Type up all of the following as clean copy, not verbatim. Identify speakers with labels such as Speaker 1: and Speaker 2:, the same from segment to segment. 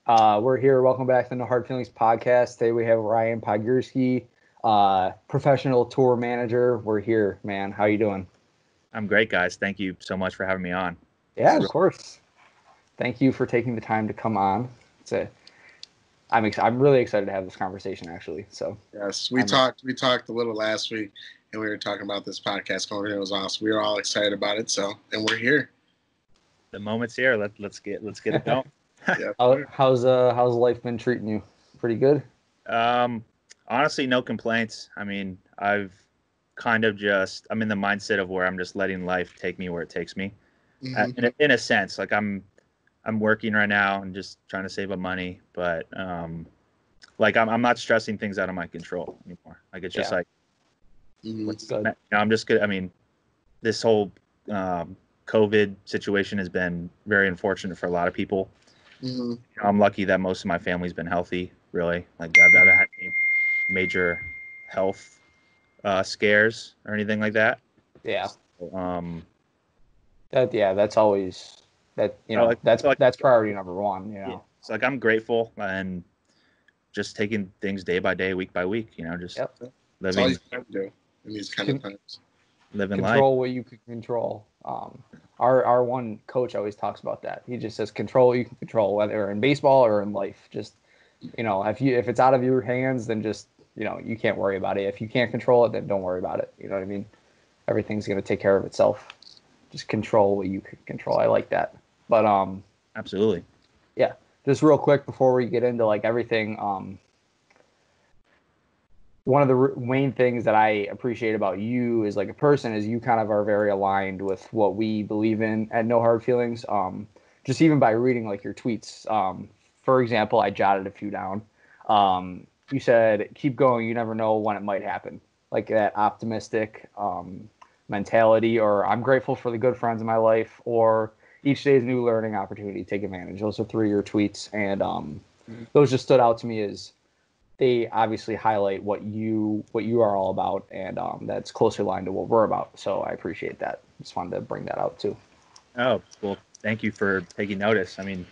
Speaker 1: We're here. Welcome back to the No Hard Feelings podcast. Today we have Ryan Podgurski, professional tour manager. We're here, man. How you doing?
Speaker 2: I'm great, guys. Thank you so much for having me on.
Speaker 1: Yeah, of course. Thank you for taking the time to come on. I'm really excited to have this conversation, actually. So
Speaker 3: yes, we talked a little last week, and we were talking about this podcast going. It was awesome. We were all excited about it. And we're here.
Speaker 2: The moment's here. Let's get it going.
Speaker 3: Yeah.
Speaker 1: How's life been treating you? Pretty good.
Speaker 2: Honestly, no complaints. I mean, I'm in the mindset of where I'm just letting life take me where it takes me.
Speaker 3: Mm-hmm.
Speaker 2: In a sense, like I'm working right now and just trying to save up money, but like I'm not stressing things out of my control anymore. Like it's just like I'm just good. I mean, this whole COVID situation has been very unfortunate for a lot of people.
Speaker 3: Mm-hmm.
Speaker 2: I'm lucky that most of my family's been healthy. Really, like I've never had any major health scares or anything like that.
Speaker 1: Yeah.
Speaker 2: So,
Speaker 1: that's always that. That's priority number one.
Speaker 2: Yeah. So like I'm grateful and just taking things day by day, week by week. Just
Speaker 3: living.
Speaker 2: That's
Speaker 3: all you can do in these kind of times.
Speaker 2: Living
Speaker 1: control
Speaker 2: life.
Speaker 1: what you can control. Our one coach always talks about that. He just says control what you can control, whether in baseball or in life. Just if it's out of your hands, then just you can't worry about it. If you can't control it, then don't worry about it. You know what I mean? Everything's gonna take care of itself. Just control what you can control. I like that. But
Speaker 2: absolutely.
Speaker 1: Yeah. Just real quick before we get into like everything, one of the main things that I appreciate about you as like a person is you kind of are very aligned with what we believe in at No Hard Feelings. Just even by reading like your tweets. For example, I jotted a few down. You said, keep going. You never know when it might happen. Like that optimistic mentality, or I'm grateful for the good friends in my life, or each day is a new learning opportunity. Take advantage. Those are 3 of your tweets. And those just stood out to me as they obviously highlight what you are all about, and that's closer aligned to what we're about. So I appreciate that. Just wanted to bring that out too.
Speaker 2: Oh, well, thank you for taking notice. I mean,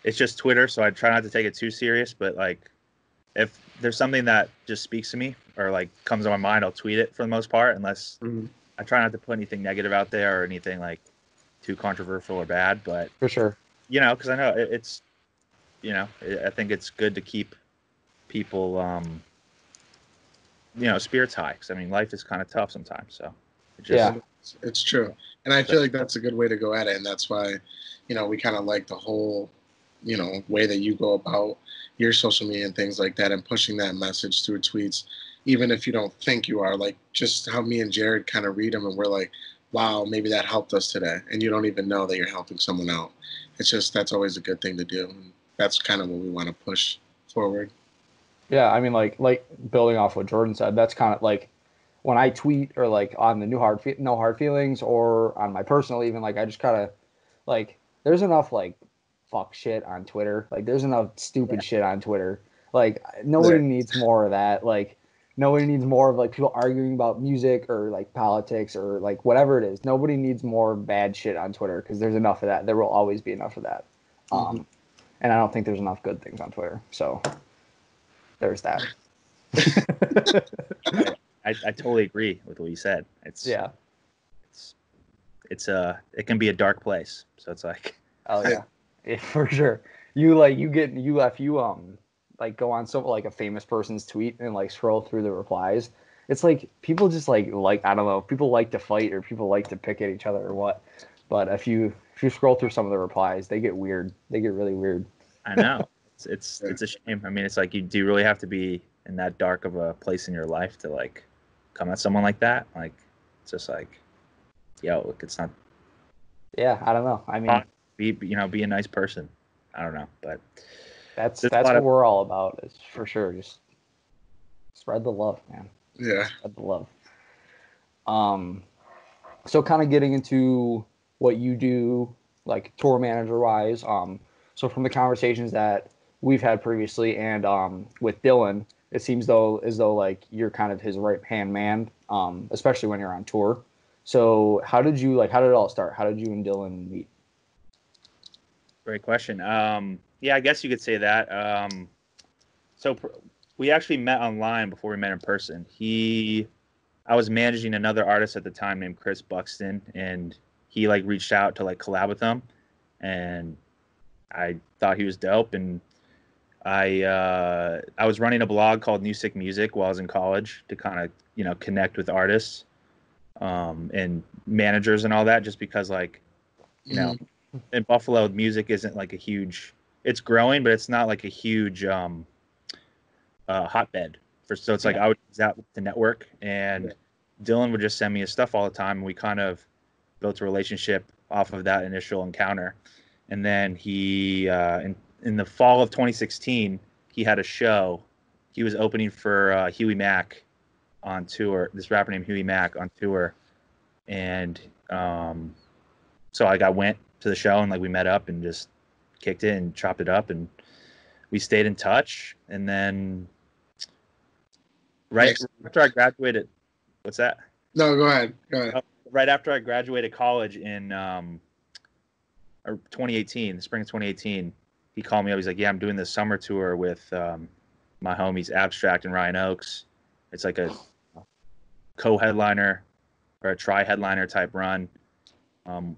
Speaker 2: it's just Twitter, so I try not to take it too serious, but like if there's something that just speaks to me or like comes to my mind, I'll tweet it for the most part, unless I try not to put anything negative out there or anything like too controversial or bad. But
Speaker 1: for sure,
Speaker 2: because I know it's I think it's good to keep people spirits high, because I mean life is kind of tough sometimes, so
Speaker 3: it's true. And I feel like that's a good way to go at it, and that's why we kind of like the whole way that you go about your social media and things like that, and pushing that message through tweets, even if you don't think you are, like just how me and Jared kind of read them and we're like, wow, maybe that helped us today, and you don't even know that you're helping someone out. It's just, that's always a good thing to do, and that's kind of what we want to push forward.
Speaker 1: Yeah, I mean, like building off what Jordan said, that's kind of like when I tweet or like on the No Hard Feelings, or on my personal, even like I just kind of like there's enough like fuck shit on Twitter. Like there's enough stupid shit on Twitter. Like nobody needs more of that. Like nobody needs more of like people arguing about music or like politics or like whatever it is. Nobody needs more bad shit on Twitter, because there's enough of that. There will always be enough of that. And I don't think there's enough good things on Twitter. So there's that.
Speaker 2: I totally agree with what you said. It can be a dark place. So it's like,
Speaker 1: oh yeah, for sure. If you like go on some like a famous person's tweet and like scroll through the replies, it's like people just like I don't know, people like to fight or people like to pick at each other or what. But if you scroll through some of the replies, they get weird. They get really weird.
Speaker 2: I know. It's a shame. I mean, it's like, you do really have to be in that dark of a place in your life to like come at someone like that. Like it's just like, yo, look, it's not.
Speaker 1: Yeah, I don't know. I mean,
Speaker 2: be a nice person. I don't know, but
Speaker 1: that's what we're all about, is for sure. Just spread the love, man.
Speaker 3: Yeah,
Speaker 1: spread the love. So kind of getting into what you do, like tour manager wise. So from the conversations that we've had previously, and with Dylan, it seems as though like you're kind of his right hand man, especially when you're on tour. So how did it all start? How did you and Dylan meet?
Speaker 2: Great question. Yeah, I guess you could say that. We actually met online before we met in person. I was managing another artist at the time named Chris Buxton, and he like reached out to like collab with him, and I thought he was dope. And I was running a blog called New Sick Music while I was in college to kind of connect with artists and managers and all that, just because like in Buffalo music isn't like a huge. It's growing, but it's not like a huge hotbed for. So it's like I would use that to network, and Dylan would just send me his stuff all the time, and we kind of built a relationship off of that initial encounter. And then he in the fall of 2016, he had a show. He was opening for Huey Mack on tour. This rapper named Huey Mack on tour, and so I went to the show, and like we met up and just kicked it and chopped it up, and we stayed in touch. And then right after I graduated, what's that?
Speaker 3: No, go ahead.
Speaker 2: Right after I graduated college in 2018, the spring of 2018, he called me up. He's like, "Yeah, I'm doing this summer tour with my homies Abstract and Ryan Oakes. It's like a co-headliner or a tri-headliner type run.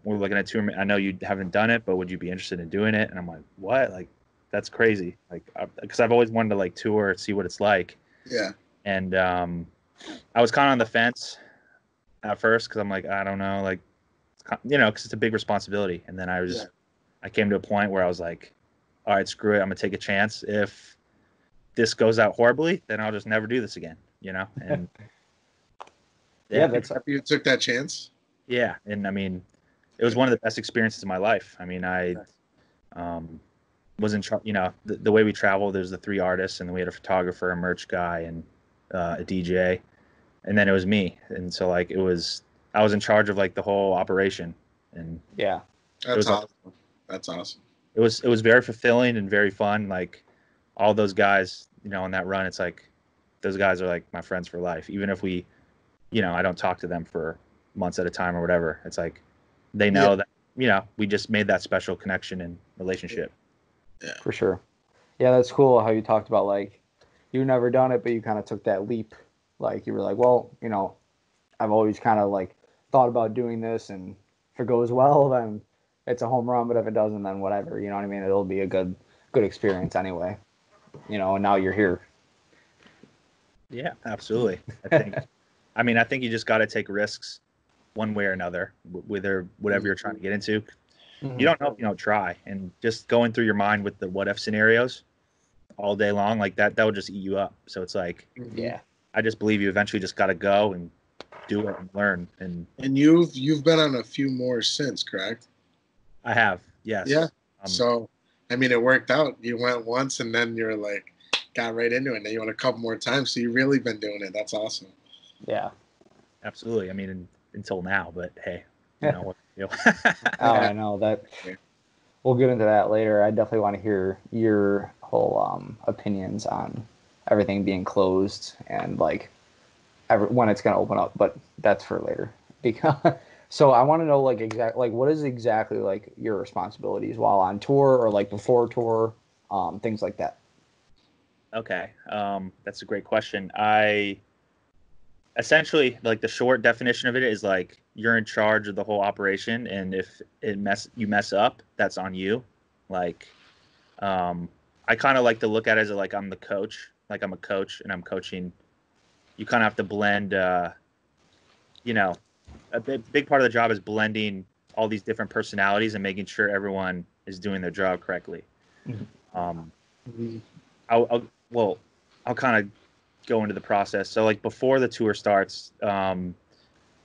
Speaker 2: We're looking at tour. I know you haven't done it, but would you be interested in doing it?" And I'm like, "What? Like, that's crazy. Like, because I've always wanted to like tour, see what it's like."
Speaker 3: Yeah.
Speaker 2: And I was kind of on the fence at first because I'm like, I don't know, like, because it's a big responsibility. And then I came to a point where I was like, all right, screw it. I'm gonna take a chance. If this goes out horribly, then I'll just never do this again. And
Speaker 3: that's you took that chance.
Speaker 2: Yeah, and I mean, it was one of the best experiences of my life. I mean, I was in charge. The way we traveled, there's the 3 artists, and then we had a photographer, a merch guy, and a DJ, and then it was me. And so like I was in charge of like the whole operation. And
Speaker 3: that's awesome. That's awesome.
Speaker 2: It was very fulfilling and very fun. Like all those guys, on that run, it's like those guys are like my friends for life. Even if we, I don't talk to them for months at a time or whatever. It's like they know that we just made that special connection and relationship.
Speaker 1: Yeah, for sure. Yeah, that's cool how you talked about like you've never done it, but you kind of took that leap. Like you were like, well, I've always kind of like thought about doing this, and if it goes well, then it's a home run. But if it doesn't, then whatever. You know what I mean? It'll be a good experience anyway. And now you're here.
Speaker 2: Yeah, absolutely. I think you just got to take risks one way or another, whether whatever you're trying to get into. Mm-hmm. You don't know if you don't try, and just going through your mind with the what if scenarios all day long, like that will just eat you up. So it's like, I just believe you eventually just got to go and do it and learn. And
Speaker 3: you've been on a few more since, correct?
Speaker 2: I have, yes.
Speaker 3: Yeah. So, I mean, it worked out. You went once, and then you're like, got right into it. And then you went a couple more times. So you've really been doing it. That's awesome.
Speaker 1: Yeah.
Speaker 2: Absolutely. I mean, until now, but hey, what to do.
Speaker 1: I know that. We'll get into that later. I definitely want to hear your whole opinions on everything being closed and like when it's going to open up, but that's for later. So I want to know like what is exactly like your responsibilities while on tour or like before tour, things like that.
Speaker 2: Okay, that's a great question. Essentially, like the short definition of it is like you're in charge of the whole operation, and if you mess up, that's on you. Like, I kind of like to look at it as like I'm the coach, like I'm a coach and I'm coaching. You kind of have to blend, a big part of the job is blending all these different personalities and making sure everyone is doing their job correctly. Mm-hmm. I'll kind of go into the process. So like before the tour starts,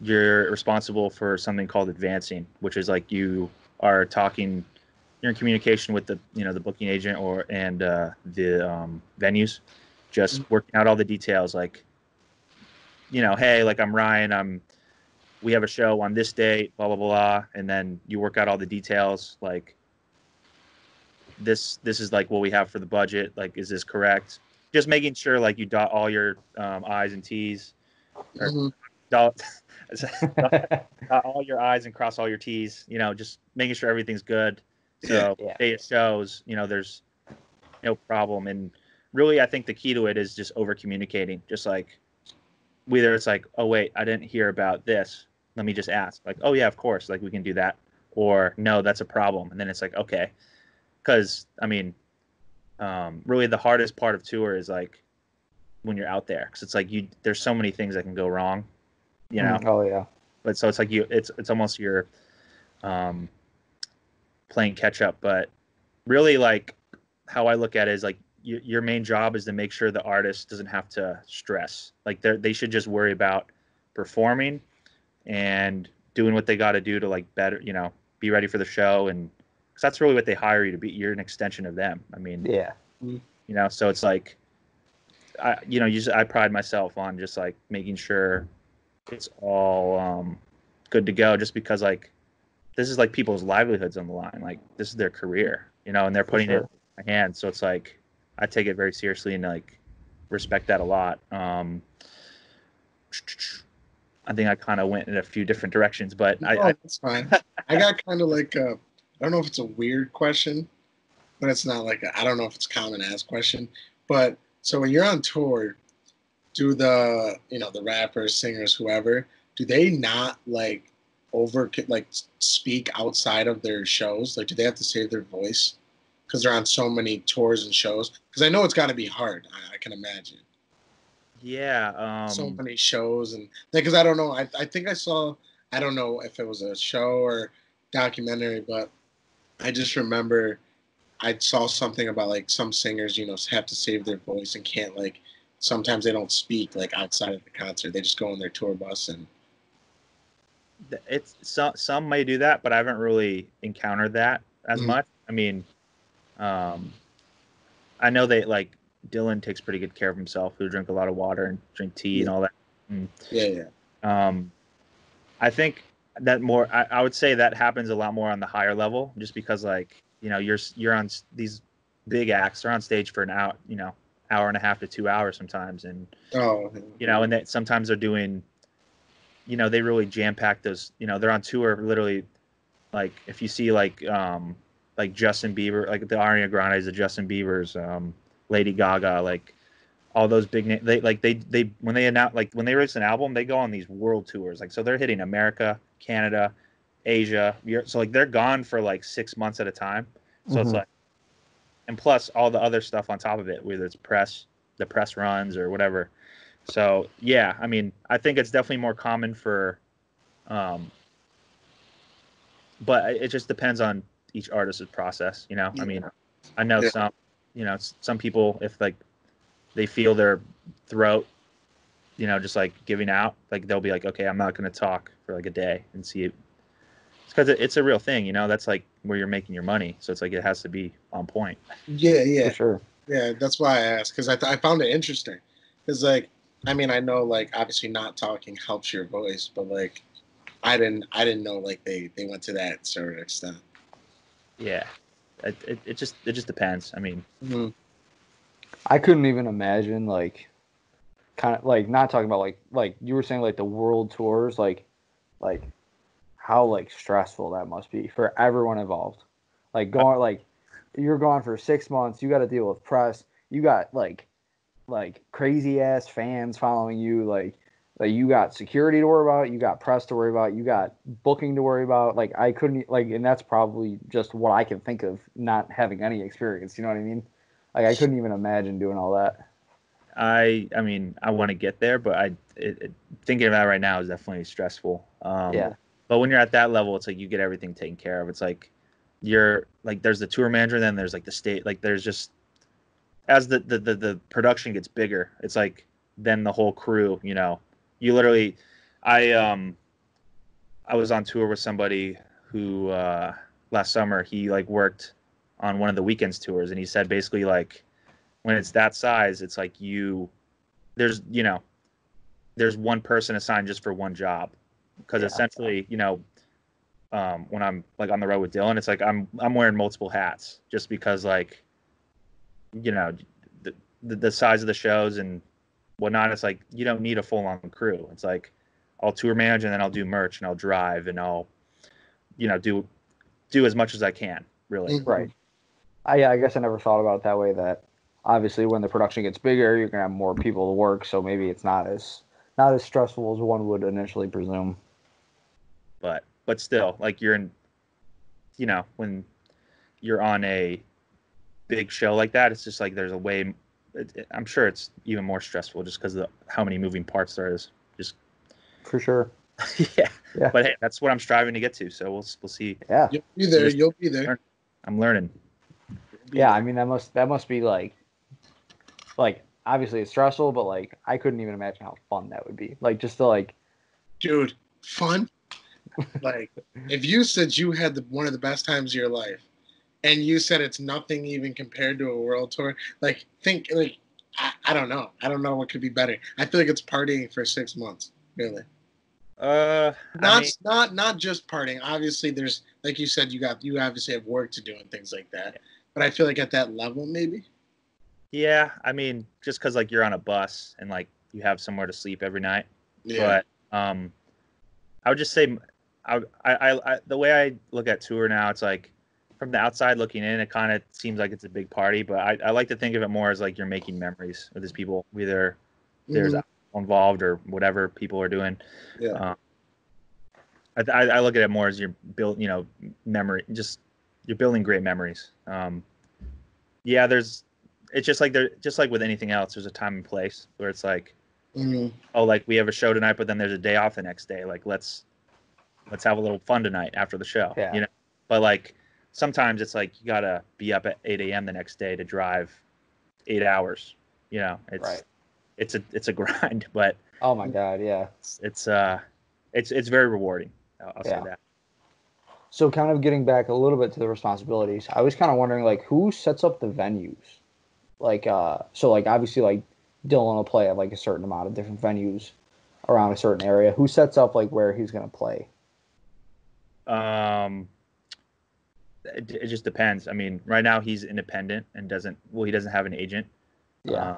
Speaker 2: you're responsible for something called advancing, which is like you're in communication with the the booking agent and the venues, just working out all the details. Like, hey, like I'm Ryan, we have a show on this date, blah blah blah, and then you work out all the details. Like this is like what we have for the budget. Like, is this correct? Just making sure like you dot all your I's and T's, or dot all your I's and cross all your T's. Just making sure everything's good. So day it shows. There's no problem. And really, I think the key to it is just over communicating. Just like whether it's like, oh wait, I didn't hear about this. Let me just ask. Like, oh yeah, of course, like we can do that. Or no, that's a problem. And then it's like, okay, because I mean, really the hardest part of tour is like when you're out there, because it's like there's so many things that can go wrong, you know.
Speaker 1: Oh yeah.
Speaker 2: But so it's like it's almost you're playing catch up. But really, like how I look at it is like your main job is to make sure the artist doesn't have to stress. Like they should just worry about performing and doing what they got to do to like better, you know, be ready for the show. And because that's really what they hire you to be. You're an extension of them. I mean,
Speaker 1: yeah,
Speaker 2: you know, so it's like, I pride myself on just like making sure it's all good to go, just because like this is like people's livelihoods on the line. Like this is their career, you know, and they're putting it in my hands. So it's like I take it very seriously and like respect that a lot. I think I kind of went in a few different directions, but
Speaker 3: that's fine. I got kind of like I don't know if it's a weird question, but it's not like I don't know if it's a common ask question. But so when you're on tour, do the rappers, singers, whoever, do they not like speak outside of their shows? Like, do they have to save their voice because they're on so many tours and shows? Because I know it's got to be hard. I can imagine.
Speaker 2: Yeah.
Speaker 3: So many shows and because I don't know. I think I saw. I don't know if it was a show or documentary, but I just remember I saw something about like some singers, have to save their voice and can't like. Sometimes they don't speak like outside of the concert. They just go on their tour bus and.
Speaker 2: It's some may do that, but I haven't really encountered that as much. I mean, I know they like Dylan takes pretty good care of himself. He'll drink a lot of water and drink tea and all that.
Speaker 3: Yeah.
Speaker 2: I think that more. I would say that happens a lot more on the higher level, just because like you're on these big acts. They're on stage for an hour, hour and a half to 2 hours sometimes, and and that sometimes they're doing. They really jam pack those. They're on tour literally. Like if you see like Justin Bieber, like the Ariana Grande's, the Justin Bieber's, Lady Gaga, like all those big names. They when they announce, like when they release an album, they go on these world tours. Like so they're hitting America, Canada, Asia. So like they're gone for like 6 months at a time. So it's like, and plus all the other stuff on top of it, whether it's the press runs or whatever. So yeah, I mean, I think it's definitely more common for, but it just depends on each artist's process. I mean, I know some people, if like they feel their throat, just like giving out, like they'll be like, okay, I'm not going to talk for like a day and see it. It's because it's a real thing, that's like where you're making your money. So it's like it has to be on point.
Speaker 3: Yeah,
Speaker 1: for sure.
Speaker 3: Yeah, that's why I asked because I found it interesting because like. I mean, I know, like, obviously not talking helps your voice, but like, I didn't know like they went to that certain extent.
Speaker 2: Yeah, it just depends. I mean,
Speaker 1: I couldn't even imagine like, kind of like not talking about like you were saying like the world tours, like how like stressful that must be for everyone involved. Like going like you're gone for 6 months, you got to deal with press, you got like crazy ass fans following you, like you got security to worry about, you got press to worry about, you got booking to worry about. Like I couldn't like, and that's probably just what I can think of, not having any experience. You know what I mean? Like I couldn't even imagine doing all that.
Speaker 2: I mean, I want to get there, but thinking about it right now is definitely stressful.
Speaker 1: Yeah.
Speaker 2: But when you're at that level, it's like you get everything taken care of. It's like you're like there's the tour manager, then there's like the state, like there's just as the production gets bigger, it's like then the whole crew, you literally, I was on tour with somebody who last summer he like worked on one of the weekends tours, and he said basically like when it's that size, it's like there's one person assigned just for one job, because essentially when I'm like on the road with Dylan, it's like I'm wearing multiple hats just because like the size of the shows and whatnot. It's like you don't need a full-on crew. It's like I'll tour manage, and then I'll do merch, and I'll drive, and I'll do as much as I can, really.
Speaker 1: Right. I guess I never thought about it that way. That obviously when the production gets bigger, you're gonna have more people to work, so maybe it's not as stressful as one would initially presume.
Speaker 2: But still, like you're in, when you're on a big show like that, it's just like there's a way. I'm sure it's even more stressful just because of how many moving parts there is. Just
Speaker 1: For sure.
Speaker 2: yeah.
Speaker 1: Yeah.
Speaker 2: But hey, that's what I'm striving to get to. So we'll see.
Speaker 1: Yeah.
Speaker 3: You'll be there. You'll be there.
Speaker 2: I'm learning.
Speaker 1: Yeah. I mean, that must be like obviously it's stressful, but like I couldn't even imagine how fun that would be. Like just to like,
Speaker 3: Dude, fun. Like if you said you had one of the best times of your life, and you said it's nothing even compared to a world tour, like think like I don't know. I don't know what could be better. I feel like it's partying for 6 months, really.
Speaker 2: I mean,
Speaker 3: Not just partying. Obviously, there's like you said, you obviously have work to do and things like that. But I feel like at that level, maybe.
Speaker 2: yeah. I mean, just because like you're on a bus and like you have somewhere to sleep every night.
Speaker 3: Yeah.
Speaker 2: But I would just say, the way I look at tour now, it's like from the outside looking in, it kind of seems like it's a big party, but I like to think of it more as like you're making memories with these people, whether there's alcohol involved or whatever people are doing.
Speaker 3: Yeah.
Speaker 2: I look at it more as you're memory, just you're building great memories. Yeah, it's just like with anything else, there's a time and place where it's like, oh, like we have a show tonight, but then there's a day off the next day. Like let's have a little fun tonight after the show,
Speaker 1: Yeah.
Speaker 2: But like sometimes it's like you gotta be up at 8 a.m. the next day to drive 8 hours. It's
Speaker 1: right.
Speaker 2: it's a grind, but
Speaker 1: Oh my God. Yeah.
Speaker 2: it's very rewarding. I'll say that.
Speaker 1: So kind of getting back a little bit to the responsibilities, I was kind of wondering like who sets up the venues? Like so like obviously like Dylan will play at like a certain amount of different venues around a certain area. Who sets up like where he's gonna play?
Speaker 2: It just depends. I mean, right now he's independent and he doesn't have an agent.
Speaker 1: Yeah.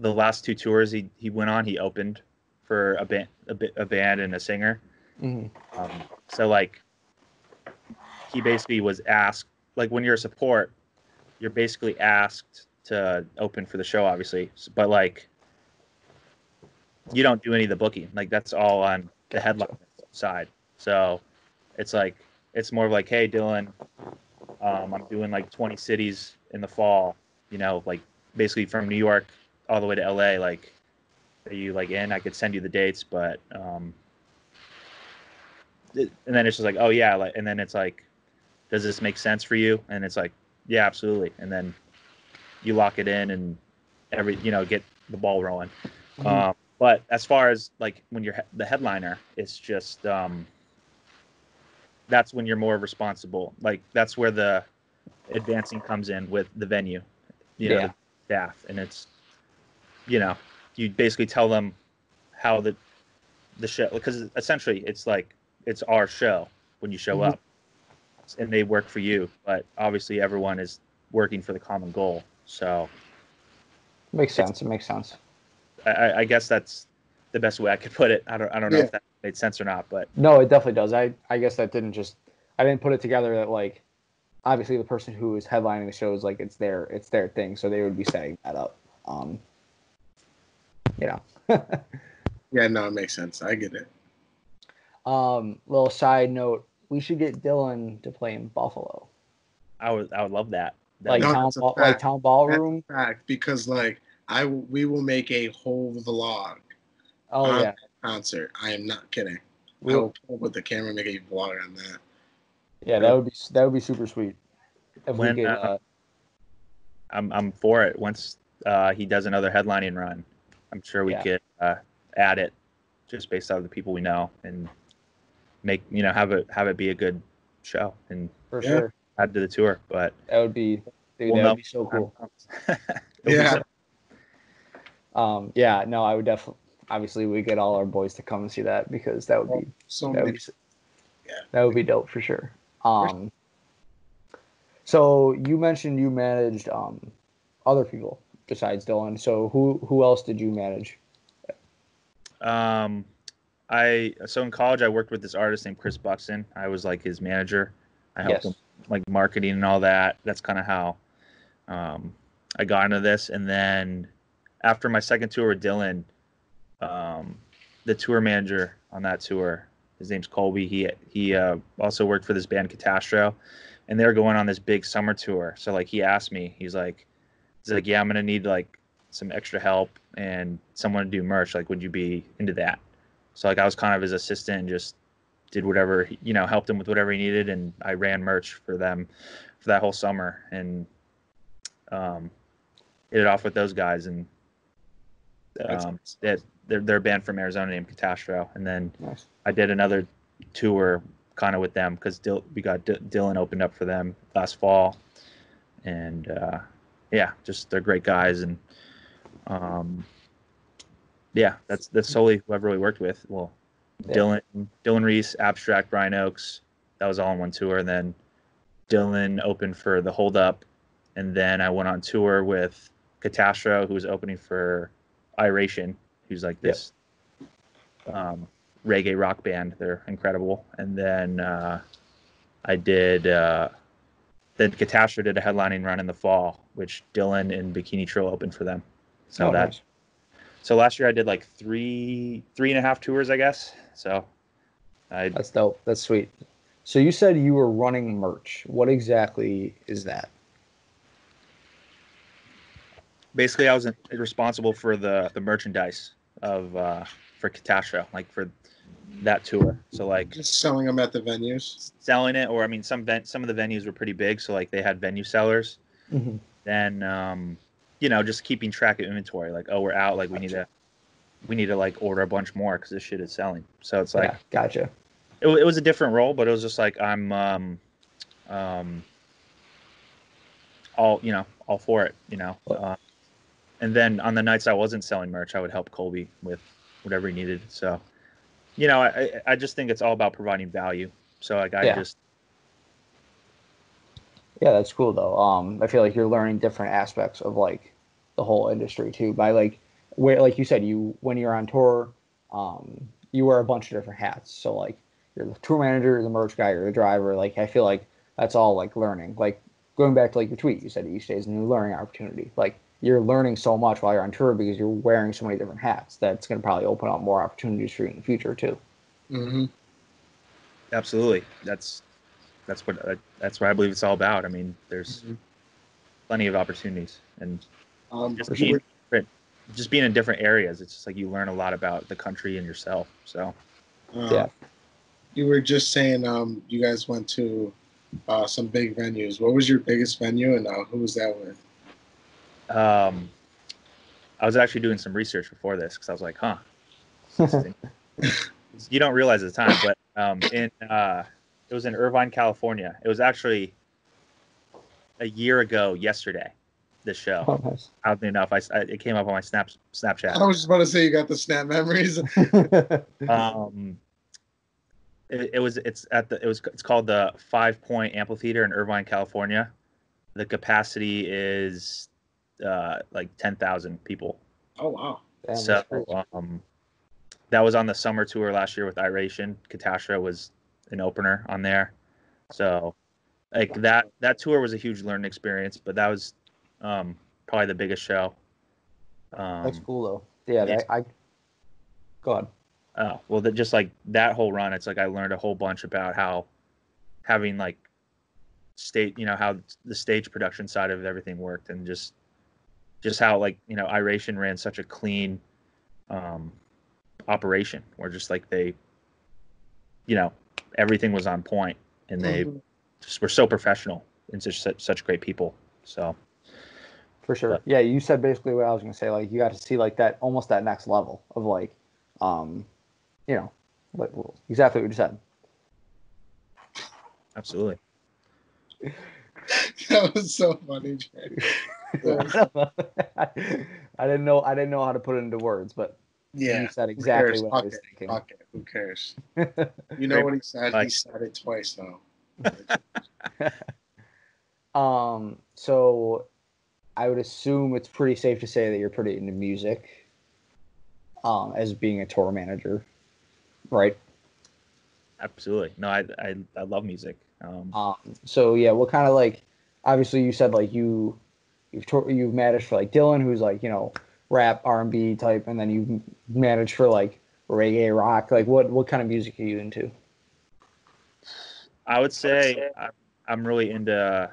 Speaker 2: The last two tours he went on, he opened for a band and a singer. So like he basically was asked, like when you're a support, you're basically asked to open for the show, obviously, but like you don't do any of the booking. Like that's all on the headline side. So it's like it's more of like, hey, Dylan, I'm doing like 20 cities in the fall. Like basically from New York all the way to LA. Like, are you like in? I could send you the dates, but and then it's just like, oh yeah, like, and then it's like, does this make sense for you? And it's like, yeah, absolutely. And then you lock it in and get the ball rolling. But as far as like when you're the headliner, it's just that's when you're more responsible. Like that's where the advancing comes in with the venue, the staff, and it's you basically tell them how the show, because essentially it's like it's our show when you show up, and they work for you, but obviously everyone is working for the common goal. So
Speaker 1: Makes sense. It makes sense.
Speaker 2: I guess that's the best way I could put it. I don't know if that made sense or not, but
Speaker 1: no, it definitely does. I guess that I didn't put it together that like obviously the person who is headlining the show is like it's their thing, so they would be setting that up. Yeah,
Speaker 3: no, it makes sense. I get it.
Speaker 1: Little side note, we should get Dylan to play in Buffalo.
Speaker 2: I would love that.
Speaker 1: Like town ballroom.
Speaker 3: That's a fact, because like we will make a whole vlog.
Speaker 1: Oh yeah,
Speaker 3: concert. I am not kidding. I will pull up with the camera and make a vlog on that.
Speaker 1: Yeah, that would be super sweet. If
Speaker 2: when
Speaker 1: we could,
Speaker 2: I'm for it. Once he does another headlining run, I'm sure we could add it just based on the people we know and make have it be a good show and
Speaker 1: for sure
Speaker 2: add to the tour. But
Speaker 1: that would be would be so cool.
Speaker 3: Yeah.
Speaker 1: No, I would definitely. Obviously, we get all our boys to come and see that because that would be that would be dope for sure. So you mentioned you managed other people besides Dylan. So who else did you manage?
Speaker 2: So in college I worked with this artist named Chris Buxton. I was like his manager. I helped him like marketing and all that. That's kind of how I got into this. And then after my second tour with Dylan, the tour manager on that tour, his name's Colby. He also worked for this band Catastro, and they're going on this big summer tour. So like he asked me, he's like, yeah, I'm gonna need like some extra help and someone to do merch. Like, would you be into that? So like I was kind of his assistant and just did whatever, helped him with whatever he needed, and I ran merch for them for that whole summer and hit it off with those guys. And they're a band from Arizona named Catastro. And then nice. I did another tour kind of with them because we got Dylan opened up for them last fall. And just they're great guys. And that's solely whoever we worked with. Well, yeah. Dylan Reese, Abstract, Brian Oakes, that was all in one tour. And then Dylan opened for the Hold Up. And then I went on tour with Catastro, who was opening for Iration, who's like this reggae rock band. They're incredible. And then I did then Catastro did a headlining run in the fall, which Dylan and Bikini Trill opened for them. So nice. So last year I did like three and a half tours, I guess. So
Speaker 1: that's dope. That's sweet. So you said you were running merch. What exactly is that?
Speaker 2: Basically, I was responsible for the merchandise for Catastro, like for that tour. So like
Speaker 3: just selling them at the venues.
Speaker 2: Selling it, or I mean, some of the venues were pretty big, so like they had venue sellers.
Speaker 1: Mm-hmm.
Speaker 2: Then just keeping track of inventory. Like, oh, we're out. Like we need to like order a bunch more because this shit is selling. So it's like,
Speaker 1: gotcha.
Speaker 2: It was a different role, but it was just like I'm all for it, and then on the nights I wasn't selling merch, I would help Colby with whatever he needed. So, I just think it's all about providing value. So like
Speaker 1: yeah, that's cool though. I feel like you're learning different aspects of like the whole industry too by like where, like you said, when you're on tour, you wear a bunch of different hats. So like you're the tour manager, you're the merch guy, you're the driver. Like I feel like that's all like learning. Like going back to like your tweet, you said each day is a new learning opportunity. Like you're learning so much while you're on tour because you're wearing so many different hats. That's going to probably open up more opportunities for you in the future too.
Speaker 3: Mm-hmm.
Speaker 2: Absolutely. That's what I believe it's all about. I mean, there's plenty of opportunities, and just being in different areas, it's just like you learn a lot about the country and yourself. So
Speaker 3: you were just saying you guys went to some big venues. What was your biggest venue, and who was that with?
Speaker 2: I was actually doing some research before this because I was like, you don't realize at the time, but it was in Irvine, California. It was actually a year ago yesterday, this show.
Speaker 1: Oh, nice.
Speaker 2: Oddly enough, it came up on my Snapchat.
Speaker 3: I was just about to say you got the snap memories.
Speaker 2: It's called the 5 Point Amphitheater in Irvine, California. The capacity is like 10,000 people.
Speaker 3: Oh wow!
Speaker 1: Damn,
Speaker 2: so that was on the summer tour last year with Iration. Catastro was an opener on there. So like that tour was a huge learning experience, but that was probably the biggest show.
Speaker 1: That's cool though. Yeah, I go ahead.
Speaker 2: Oh, well, just like that whole run, it's like I learned a whole bunch about how having like how the stage production side of everything worked, and just how like Iration ran such a clean operation where just like they everything was on point, and they just were so professional and such great people. So
Speaker 1: for sure. Yeah, you said basically what I was gonna say. Like you got to see like that almost that next level of like like exactly what you said.
Speaker 2: Absolutely.
Speaker 3: That was so funny, Jay.
Speaker 1: I didn't know how to put it into words, but
Speaker 3: yeah,
Speaker 1: you said exactly what I was thinking.
Speaker 3: Fuck it. Who cares? You know what he said? He said it twice
Speaker 1: now. So I would assume it's pretty safe to say that you're pretty into music, as being a tour manager, right?
Speaker 2: Absolutely. No, I love music.
Speaker 1: So yeah, what kind of like, obviously you said like you've managed for like Dylan, who's like, rap R&B type, and then you've managed for like reggae rock. Like what kind of music are you into?
Speaker 2: I would say I'm really into.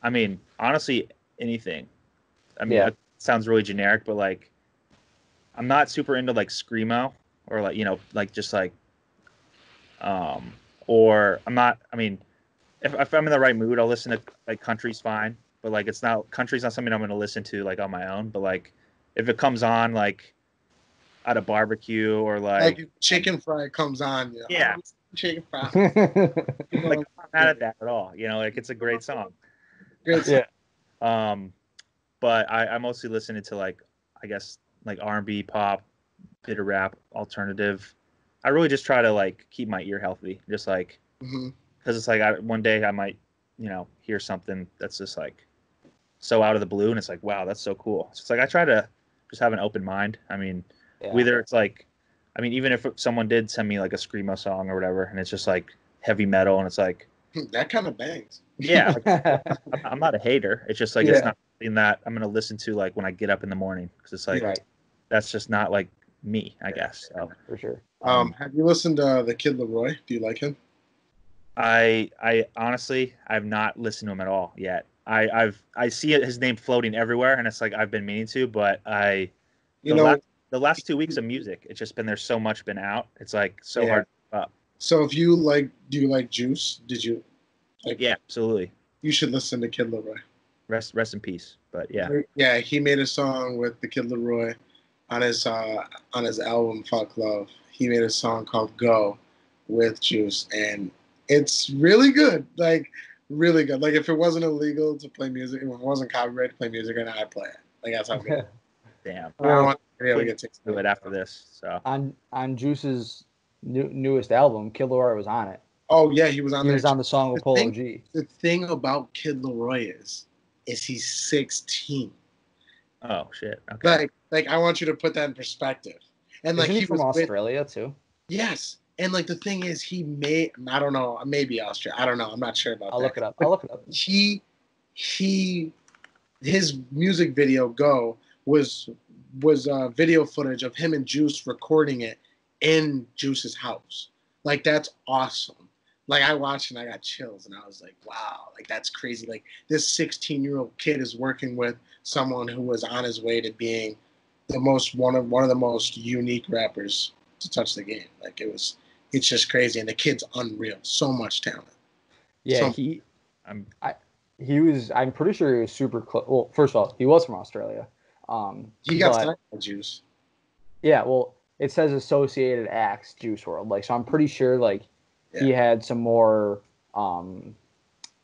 Speaker 2: I mean, honestly, anything. I mean,
Speaker 1: Yeah.
Speaker 2: it sounds really generic, but like, I'm not super into like screamo or like like just like or I'm not. I mean, if I'm in the right mood, I'll listen to like country's fine, but like country's not something I'm going to listen to like on my own. But like, if it comes on like at a barbecue or
Speaker 3: Like
Speaker 2: like
Speaker 3: if chicken fry comes on,
Speaker 2: yeah,
Speaker 3: chicken fry.
Speaker 2: like I'm not mad at that at all. Like it's a great song.
Speaker 3: Great.
Speaker 1: Yeah.
Speaker 2: But I mostly listen to like I guess like R&B, pop, bit of rap, alternative. I really just try to like keep my ear healthy, just like because it's like one day I might hear something that's just like so out of the blue, and it's like wow, that's so cool. So it's like I try to just have an open mind. I mean, whether it's like, I mean, even if someone did send me like a screamo song or whatever, and it's just like heavy metal, and it's like
Speaker 3: that kind of bangs.
Speaker 2: yeah, I'm not a hater. It's just like it's not something that I'm gonna listen to like when I get up in the morning because it's like that's just not like me, I guess. So.
Speaker 1: For sure.
Speaker 3: Have you listened to the Kid Leroy? Do you like him?
Speaker 2: I honestly I've not listened to him at all yet. I see his name floating everywhere, and it's like I've been meaning to, but the last 2 weeks of music, it's just been there's so much been out. It's like so hard to keep up.
Speaker 3: So do you like Juice? Did you?
Speaker 2: Yeah, absolutely.
Speaker 3: You should listen to Kid Leroy.
Speaker 2: Rest in peace. But yeah.
Speaker 3: Yeah, he made a song with the Kid Leroy on his album Fuck Love. He made a song called Go with Juice, and it's really good. Like really good. Like if it wasn't illegal to play music, if it wasn't copyrighted to play music, and I'd play it. Like that's how good.
Speaker 2: Damn.
Speaker 3: I want to be able to get
Speaker 2: to it after this. So
Speaker 1: on Juice's newest album, Kid Leroy was on it.
Speaker 3: Oh yeah, he was on.
Speaker 1: He
Speaker 3: there
Speaker 1: was on the song with Polo G.
Speaker 3: The thing about Kid Leroy is he's 16.
Speaker 2: Oh shit. Okay.
Speaker 3: Like I want you to put that in perspective. And
Speaker 1: Isn't
Speaker 3: like
Speaker 1: he from Australia too?
Speaker 3: Yes. And like the thing is, I don't know, maybe Austria. I don't know. I'm not sure about that.
Speaker 1: I'll look it up.
Speaker 3: His music video Go was video footage of him and Juice recording it in Juice's house. Like that's awesome. Like I watched and I got chills and I was like, wow, like that's crazy. Like this 16-year-old kid is working with someone who was on his way to being one of the most unique rappers to touch the game. Like it's just crazy, and the kid's unreal. So much talent.
Speaker 1: Yeah, I'm pretty sure he was super close. Well, first of all, he was from Australia.
Speaker 3: He got signed by Juice.
Speaker 1: Yeah, well, it says Associated Acts Juice WRLD. Like, so I'm pretty sure like he had some more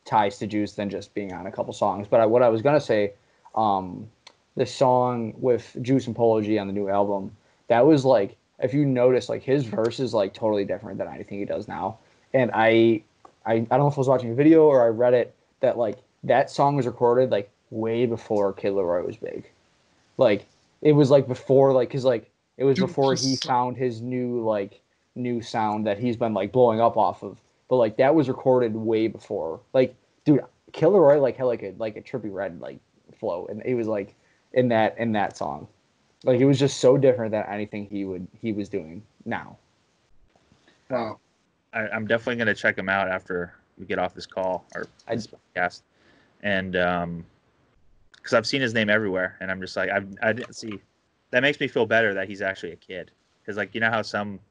Speaker 1: ties to Juice than just being on a couple songs. But what I was gonna say, the song with Juice and Polo G on the new album, that was like, if you notice, like his verse is like totally different than anything he does now. And I don't know if I was watching a video or I read it that like that song was recorded like way before Kid Leroy was big. Like it was like before, like because like it was before he found his new sound that he's been like blowing up off of. But like that was recorded way before. Like, dude, Kid Leroy like had like a Trippie Redd like flow, and it was like in that song. Like it was just so different than anything he was doing now.
Speaker 3: Wow.
Speaker 2: I'm definitely gonna check him out after we get off this call or this podcast, and because I've seen his name everywhere, and I'm just like I didn't see. That makes me feel better that he's actually a kid, because like you know how some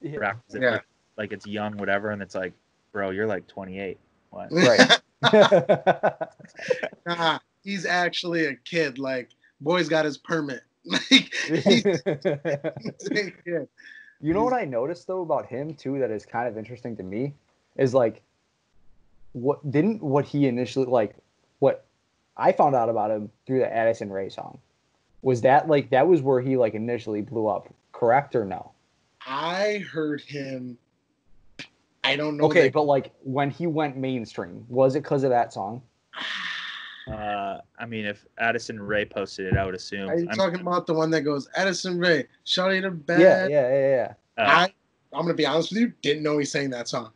Speaker 2: rappers like it's young whatever, and it's like, bro, you're like 28. What?
Speaker 1: Right.
Speaker 3: Nah, he's actually a kid. Like boy's got his permit. Like he's a kid.
Speaker 1: You know what I noticed though about him too that is kind of interesting to me is like what he initially like what I found out about him through the Addison Rae song. Was that like that was where he like initially blew up, correct or no?
Speaker 3: I heard him, I don't know.
Speaker 1: Okay, but like when he went mainstream, was it because of that song?
Speaker 2: I mean, if Addison Rae posted it, I would assume.
Speaker 3: Are you talking about the one that goes, Addison Rae, shawty the bad?
Speaker 1: Yeah.
Speaker 3: I'm going to be honest with you, didn't know he sang that song.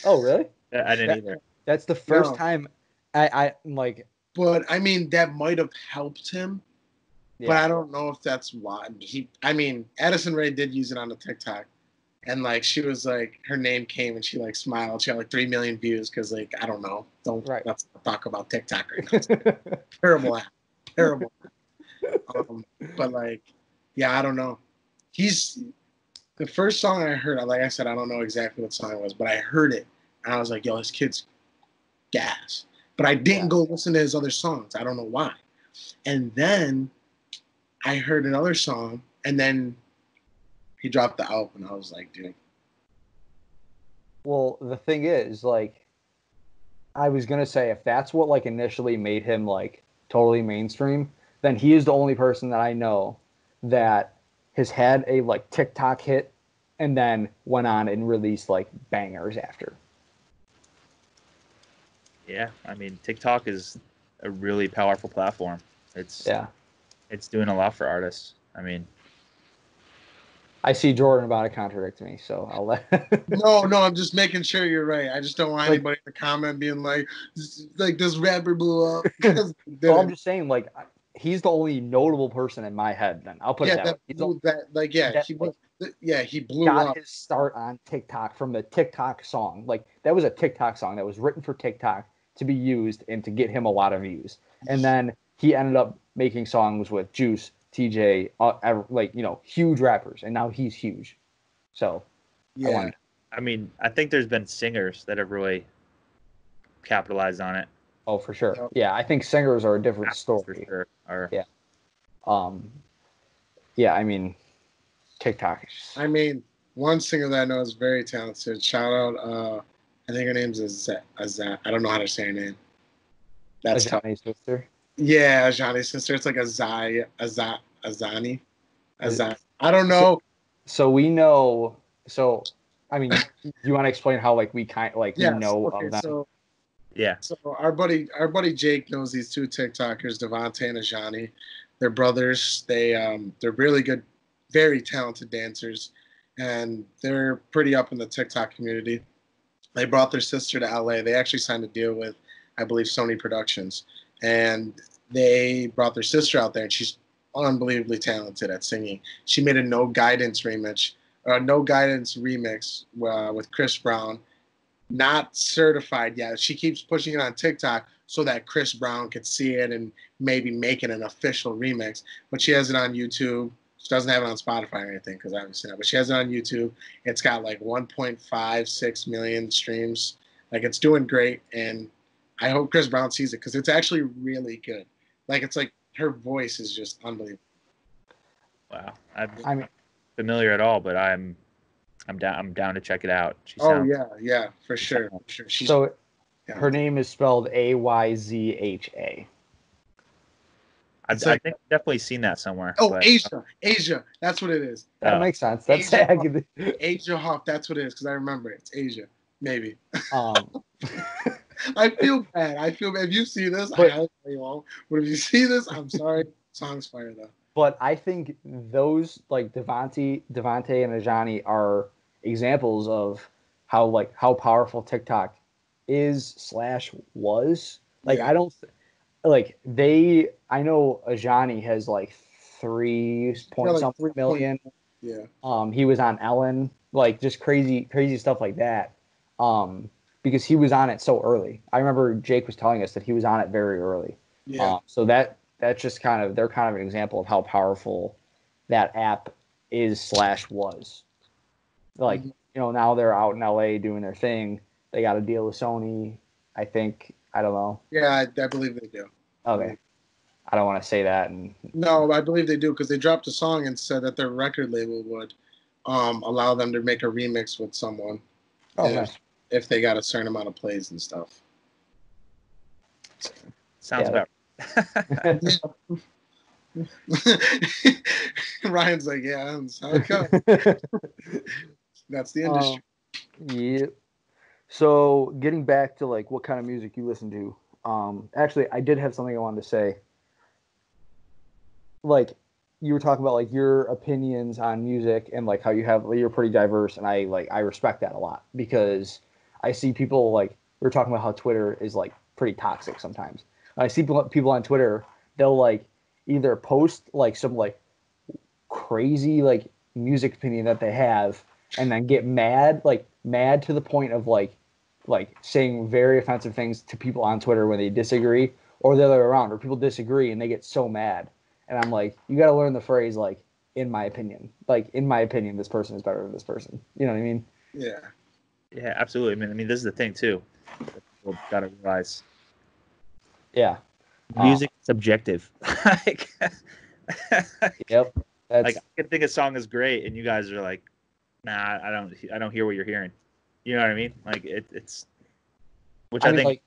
Speaker 1: Oh, really?
Speaker 2: I didn't either.
Speaker 1: That's the first time I like.
Speaker 3: But I mean, that might have helped him. Yeah. But I don't know if that's why I mean, Addison Rae did use it on the TikTok, and like she was like, her name came and she like smiled. She had like 3 million views because like I don't know, let's talk about TikTok right now. Terrible app, terrible. But like, yeah, I don't know. He's the first song I heard. Like I said, I don't know exactly what song it was, but I heard it and I was like, yo, this kid's gas. But I didn't go listen to his other songs. I don't know why. And then I heard another song, and then he dropped the album, and I was like, dude.
Speaker 1: Well, the thing is, like, I was gonna say, if that's what like initially made him like totally mainstream, then he is the only person that I know that has had a like TikTok hit and then went on and released like bangers after.
Speaker 2: Yeah, I mean, TikTok is a really powerful platform. It's doing a lot for artists. I mean,
Speaker 1: I see Jordan about to contradict me, so I'll let.
Speaker 3: No, I'm just making sure you're right. I just don't want anybody to comment being like this rapper blew up.
Speaker 1: Well, I'm just saying, like, he's the only notable person in my head. Then I'll put it that way. He blew up. Got his start on TikTok from the TikTok song. Like that was a TikTok song that was written for TikTok to be used and to get him a lot of views. And then he ended up making songs with Juice, TJ, like, you know, huge rappers, and now he's huge. So,
Speaker 2: yeah. I mean, I think there's been singers that have really capitalized on it.
Speaker 1: Oh, for sure. Yep. Yeah, I think singers are a different story.
Speaker 2: For sure.
Speaker 1: Yeah. Yeah, I mean, TikTok.
Speaker 3: I mean, one singer that I know is very talented. Shout out, I think her name's Azat. I don't know how to say her name. That's
Speaker 1: Ajani's sister?
Speaker 3: Yeah, Ajani's sister. It's like Azani. Azat. I don't know.
Speaker 1: So we know. So, I mean, do you want to explain how like we know of them?
Speaker 3: So, So our buddy Jake knows these two TikTokers, Devontae and Ajani. They're brothers. They're really good, very talented dancers, and they're pretty up in the TikTok community. They brought their sister to LA. They actually signed a deal with, I believe, Sony Productions, and they brought their sister out there, and she's unbelievably talented at singing. She made a No Guidance remix with Chris Brown. Not certified yet. She keeps pushing it on TikTok so that Chris Brown could see it and maybe make it an official remix. But she has it on YouTube. She doesn't have it on Spotify or anything because I haven't seen it. But she has it on YouTube. It's got like 1.56 million streams. Like, it's doing great. And I hope Chris Brown sees it because it's actually really good. Like, it's like her voice is just unbelievable.
Speaker 2: Wow. I'm not familiar at all, but I'm down to check it out.
Speaker 3: Yeah, for sure.
Speaker 1: Her name is spelled Ayzha.
Speaker 2: I think I've definitely seen that somewhere.
Speaker 3: Oh, but, Asia. That's what it is.
Speaker 1: That makes sense. That's
Speaker 3: Asia Huff. That's what it is because I remember it. It's Asia, maybe. I feel bad. If you see this, I you won't. But if you see this, I'm sorry. Song's fire though.
Speaker 1: But I think those like Devontae and Ajani are examples of how powerful TikTok is/was. Like I don't like they. I know Ajani has like 3.something million.
Speaker 3: Yeah.
Speaker 1: He was on Ellen, like just crazy stuff like that. Because he was on it so early. I remember Jake was telling us that he was on it very early.
Speaker 3: Yeah.
Speaker 1: So that's just they're kind of an example of how powerful that app is/was. Like, you know, now they're out in LA doing their thing. They got a deal with Sony, I think. I don't know.
Speaker 3: Yeah, I believe they do.
Speaker 1: Okay. I don't want to say that.
Speaker 3: No, I believe they do because they dropped a song and said that their record label would allow them to make a remix with someone if they got a certain amount of plays and stuff.
Speaker 2: Sounds about right.
Speaker 3: Ryan's like, yeah, that's how it goes. That's the industry.
Speaker 1: Yeah. So getting back to like what kind of music you listen to. Actually, I did have something I wanted to say. Like, you were talking about like your opinions on music and like how you're pretty diverse, and I respect that a lot because I see people like we were talking about how Twitter is like pretty toxic sometimes. I see people on Twitter, they'll like either post like some like crazy like music opinion that they have and then get mad to the point of like saying very offensive things to people on Twitter when they disagree, or the other way around, or people disagree and they get so mad. And I'm like, you got to learn the phrase like in my opinion. Like in my opinion, this person is better than this person. You know what I mean?
Speaker 3: Yeah.
Speaker 2: Yeah, absolutely. I mean, this is the thing too. People gotta realize.
Speaker 1: Yeah.
Speaker 2: Music is subjective. Like,
Speaker 1: yep.
Speaker 2: Like I can think a song is great, and you guys are like, nah, I don't hear what you're hearing. You know what I mean? Like it's, which I think.
Speaker 1: Like,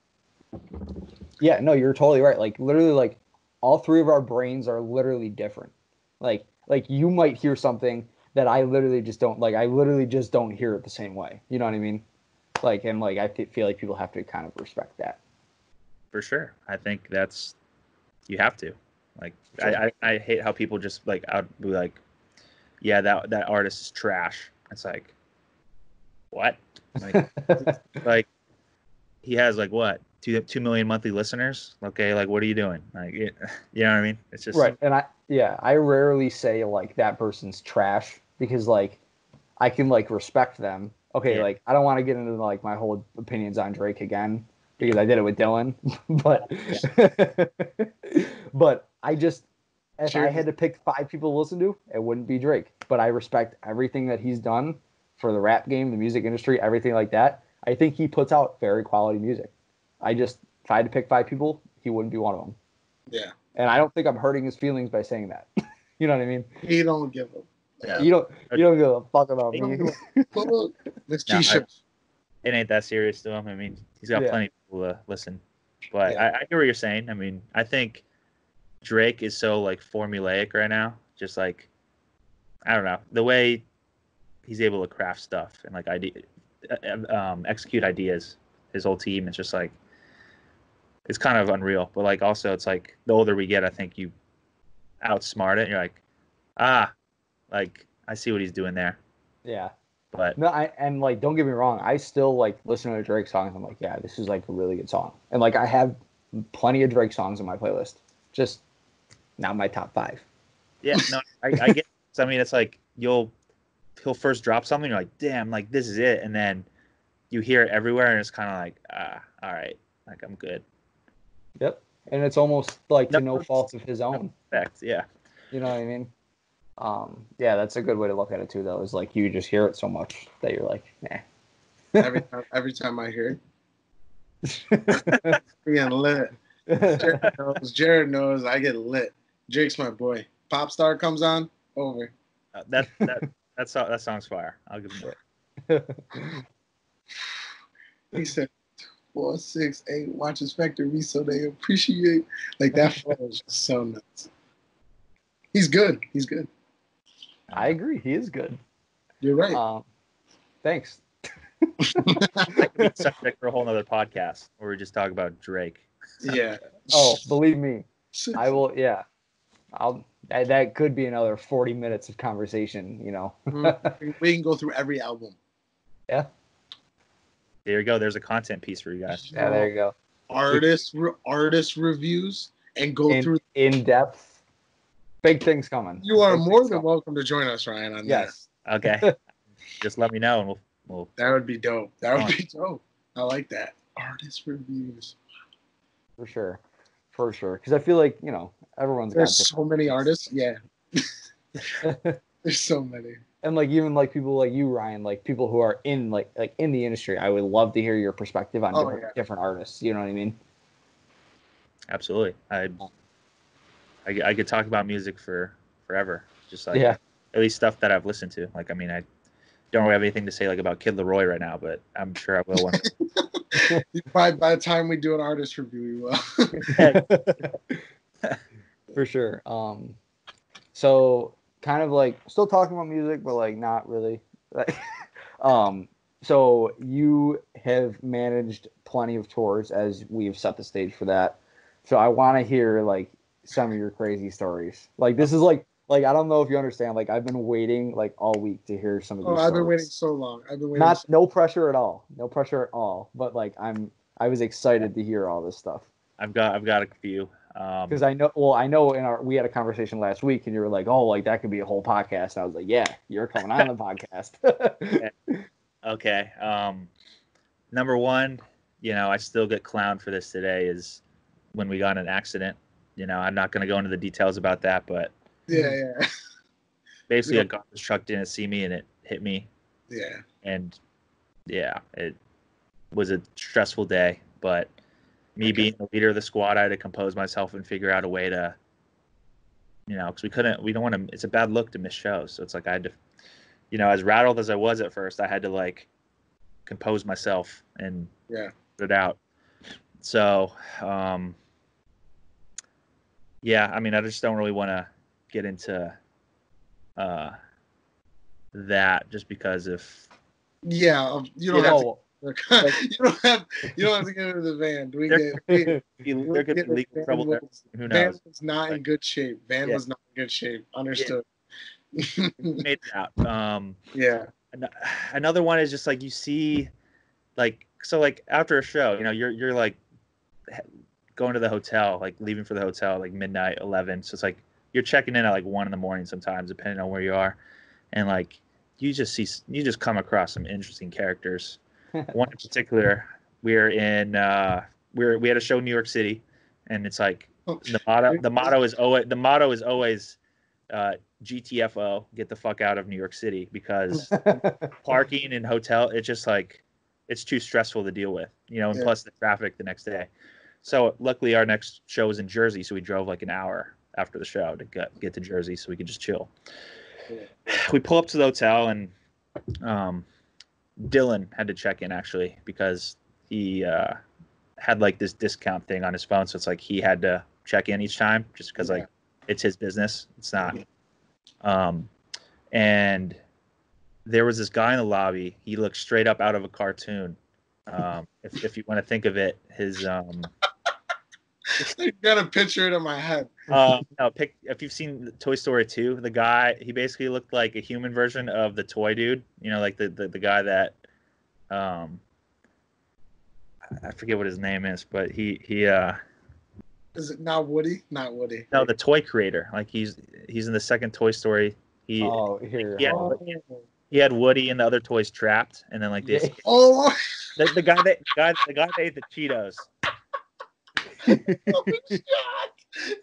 Speaker 1: yeah, no, you're totally right. Like literally, like all three of our brains are literally different. Like you might hear something that I literally just don't like. I literally just don't hear it the same way. You know what I mean? Like, and like I feel like people have to kind of respect that.
Speaker 2: For sure, I think that's you have to. Like,
Speaker 1: sure.
Speaker 2: I hate how people just like be like, yeah, that artist is trash. It's like, what? Like, like he has like what 2 million monthly listeners. Okay, like what are you doing? Like, you know what I mean? It's just
Speaker 1: right. And I rarely say like that person's trash because like I can like respect them. Okay,
Speaker 2: yeah.
Speaker 1: like I don't want to get into like my whole opinions on Drake again because I did it with Dylan, but but I just if I had to pick 5 people to listen to, it wouldn't be Drake. But I respect everything that he's done for the rap game, the music industry, everything like that. I think he puts out very quality music. If I had to pick 5 people, he wouldn't be one of them.
Speaker 3: Yeah.
Speaker 1: And I don't think I'm hurting his feelings by saying that. You know what I mean?
Speaker 3: He don't give a.
Speaker 2: Yeah.
Speaker 1: You don't give a fuck about me.
Speaker 3: This T-shirt.
Speaker 2: It ain't that serious to him. I mean, he's got plenty of people to listen. But I hear what you're saying. I mean, I think Drake is so like formulaic right now. Just like, I don't know, the way he's able to craft stuff and like execute ideas. His whole team is just like, it's kind of unreal. But like also, it's like the older we get, I think you outsmart it. And you're like, like I see what he's doing there.
Speaker 1: Yeah.
Speaker 2: But
Speaker 1: no, and like don't get me wrong, I still like listen to Drake songs. I'm like, yeah, this is like a really good song. And like I have plenty of Drake songs in my playlist. Just not my top 5.
Speaker 2: Yeah, no, I get. I mean, it's like he'll first drop something, you're like, damn, like this is it, and then you hear it everywhere, and it's kind of like, all right, like I'm good.
Speaker 1: Yep, and it's almost like to no fault of his own.
Speaker 2: Effect, yeah.
Speaker 1: You know what I mean? Yeah, that's a good way to look at it too. Though, is like you just hear it so much that you're like, nah.
Speaker 3: Every time I hear it, getting lit. Jared knows I get lit. Drake's my boy. Pop star comes on, over.
Speaker 2: That song's fire. I'll give him that.
Speaker 3: He said 4, 6, 8 watches Factory, so they appreciate. Like that flow is just so nuts. He's good. He's good.
Speaker 1: I agree. He is good.
Speaker 3: You're right.
Speaker 1: Thanks.
Speaker 2: That could be subject for a whole nother podcast where we just talk about Drake.
Speaker 3: Yeah.
Speaker 1: Oh, believe me, I will. Yeah, that could be another 40 minutes of conversation. You know.
Speaker 3: We can go through every album.
Speaker 1: Yeah.
Speaker 2: There you go. There's a content piece for you guys.
Speaker 1: Yeah, there you go.
Speaker 3: Artist reviews and go through
Speaker 1: in depth. Big things coming.
Speaker 3: You are more than welcome to join us, Ryan. On
Speaker 2: yes. Okay. Just let me know, and we'll.
Speaker 3: That would be dope. That would be dope. I like that. Artist reviews.
Speaker 1: For sure. Because I feel like everyone's.
Speaker 3: There's so many artists. Yeah. There's so many.
Speaker 1: And like even like people like you, Ryan, like people who are in like in the industry, I would love to hear your perspective on different artists. You know what I mean?
Speaker 2: Absolutely. I could talk about music forever. Just like at least stuff that I've listened to. Like I mean, I don't really have anything to say like about Kid Laroi right now, but I'm sure I will one day.
Speaker 3: By the time we do an artist review, we will.
Speaker 1: For sure. So kind of like still talking about music, but like not really. So you have managed plenty of tours as we've set the stage for that. So I want to hear like some of your crazy stories. Like this is like like I don't know if you understand. Like I've been waiting like all week to hear some of these.
Speaker 3: I've been waiting so long.
Speaker 1: No pressure at all. No pressure at all. But like I was excited to hear all this stuff.
Speaker 2: I've got a few.
Speaker 1: Because I know we had a conversation last week and you were like, oh, like that could be a whole podcast. And I was like, yeah, you're coming on the podcast.
Speaker 2: Okay. Number one, I still get clowned for this today is when we got in an accident. I'm not going to go into the details about that, but
Speaker 3: yeah.
Speaker 2: Basically, a garbage truck didn't see me and it hit me.
Speaker 3: Yeah.
Speaker 2: And yeah, it was a stressful day, but me being the leader of the squad, I had to compose myself and figure out a way to, because we don't want to, it's a bad look to miss shows. So it's like I had to, as rattled as I was at first, I had to like compose myself and
Speaker 3: put
Speaker 2: it out. So, yeah, I mean, I just don't really want to get into that just because if
Speaker 3: you don't have to get into the van.
Speaker 2: There could be legal trouble there. Who knows?
Speaker 3: Van was not in good shape. Van was not in good shape. Understood.
Speaker 2: Made it out.
Speaker 3: Yeah.
Speaker 2: Another one is just like you see, like after a show, you're like going to the hotel, like leaving for the hotel like midnight, 11. So it's like you're checking in at like 1 a.m. sometimes, depending on where you are, and like you just come across some interesting characters. One in particular, we had a show in New York City, and it's like the motto is always GTFO, get the fuck out of New York City, because parking and hotel, it's just like it's too stressful to deal with, and plus the traffic the next day. So luckily our next show was in Jersey, so we drove like an hour after the show to get to Jersey so we could just chill. We pull up to the hotel, and Dylan had to check in actually because he had like this discount thing on his phone, so it's like he had to check in each time just because like it's his business. It's not. And there was this guy in the lobby. He looked straight up out of a cartoon. If you want to think of it, his
Speaker 3: I got a picture it in my head.
Speaker 2: If you've seen Toy Story 2, the guy, he basically looked like a human version of the toy dude. Like the guy that I forget what his name is, but he
Speaker 3: is it not Woody? Not Woody.
Speaker 2: No, the toy creator. Like he's in the second Toy Story. He had Woody and the other toys trapped, and then like this.
Speaker 3: Oh,
Speaker 2: the guy that ate the Cheetos.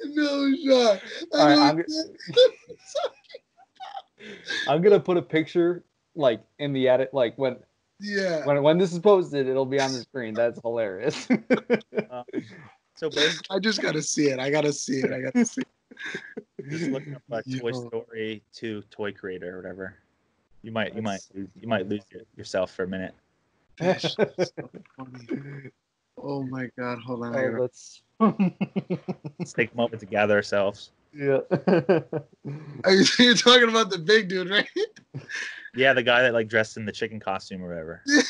Speaker 3: No shot.
Speaker 1: All right, I'm gonna put a picture like in the edit, like when this is posted, it'll be on the screen. That's hilarious.
Speaker 2: So basically,
Speaker 3: I just gotta see it. I gotta see it.
Speaker 2: Just looking up like Toy Story 2 toy creator or whatever. You might lose yourself for a minute.
Speaker 3: That's so funny. Oh my God! Hold on.
Speaker 1: Let's
Speaker 2: take a moment to gather ourselves.
Speaker 1: Yeah.
Speaker 3: You're talking about the big dude, right?
Speaker 2: Yeah, the guy that like dressed in the chicken costume or whatever.
Speaker 3: With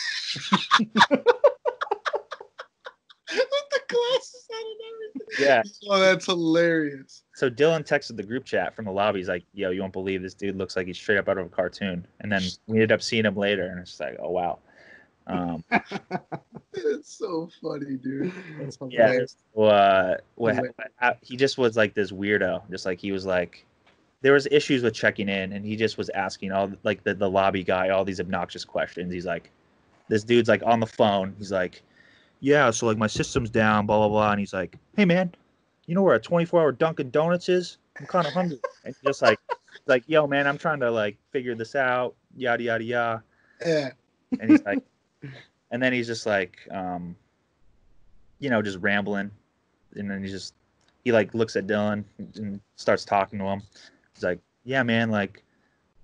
Speaker 3: the glasses on and everything.
Speaker 2: Yeah.
Speaker 3: Oh, that's hilarious.
Speaker 2: So Dylan texted the group chat from the lobby. He's like, "Yo, you won't believe this dude looks like he's straight up out of a cartoon." And then we ended up seeing him later, and it's like, "Oh wow."
Speaker 3: It's so funny, dude.
Speaker 2: Yeah. He just was like this weirdo. Just like he was like, there was issues with checking in, and he just was asking all like the lobby guy all these obnoxious questions. He's like, this dude's like on the phone. He's like, yeah, so like my system's down, blah blah blah, and he's like, hey man, you know where a 24-hour Dunkin' Donuts is? I'm kind of hungry. And just like, yo man, I'm trying to like figure this out, yada yada yada.
Speaker 3: Yeah.
Speaker 2: And he's like. And then he's just like, just rambling. And then he like looks at Dylan and starts talking to him. He's like, yeah, man, like,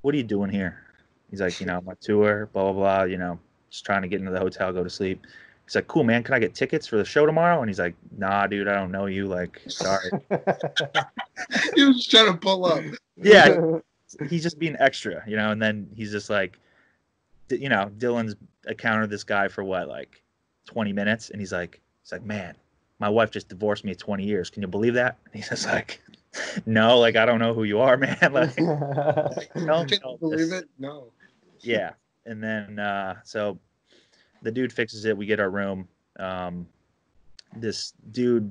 Speaker 2: what are you doing here? He's like, my tour, blah, blah, blah, just trying to get into the hotel, go to sleep. He's like, cool, man, can I get tickets for the show tomorrow? And he's like, nah, dude, I don't know you. Like, sorry.
Speaker 3: He was just trying to pull up.
Speaker 2: Yeah. He's just being extra, and then he's just like, Dylan's encountered this guy for what, like 20 minutes, and he's like, man, my wife just divorced me at 20 years. Can you believe that? And he's just like, No, like I don't know who you are, man. Like,
Speaker 3: Can you believe it? No.
Speaker 2: Yeah, and then so the dude fixes it. We get our room. This dude,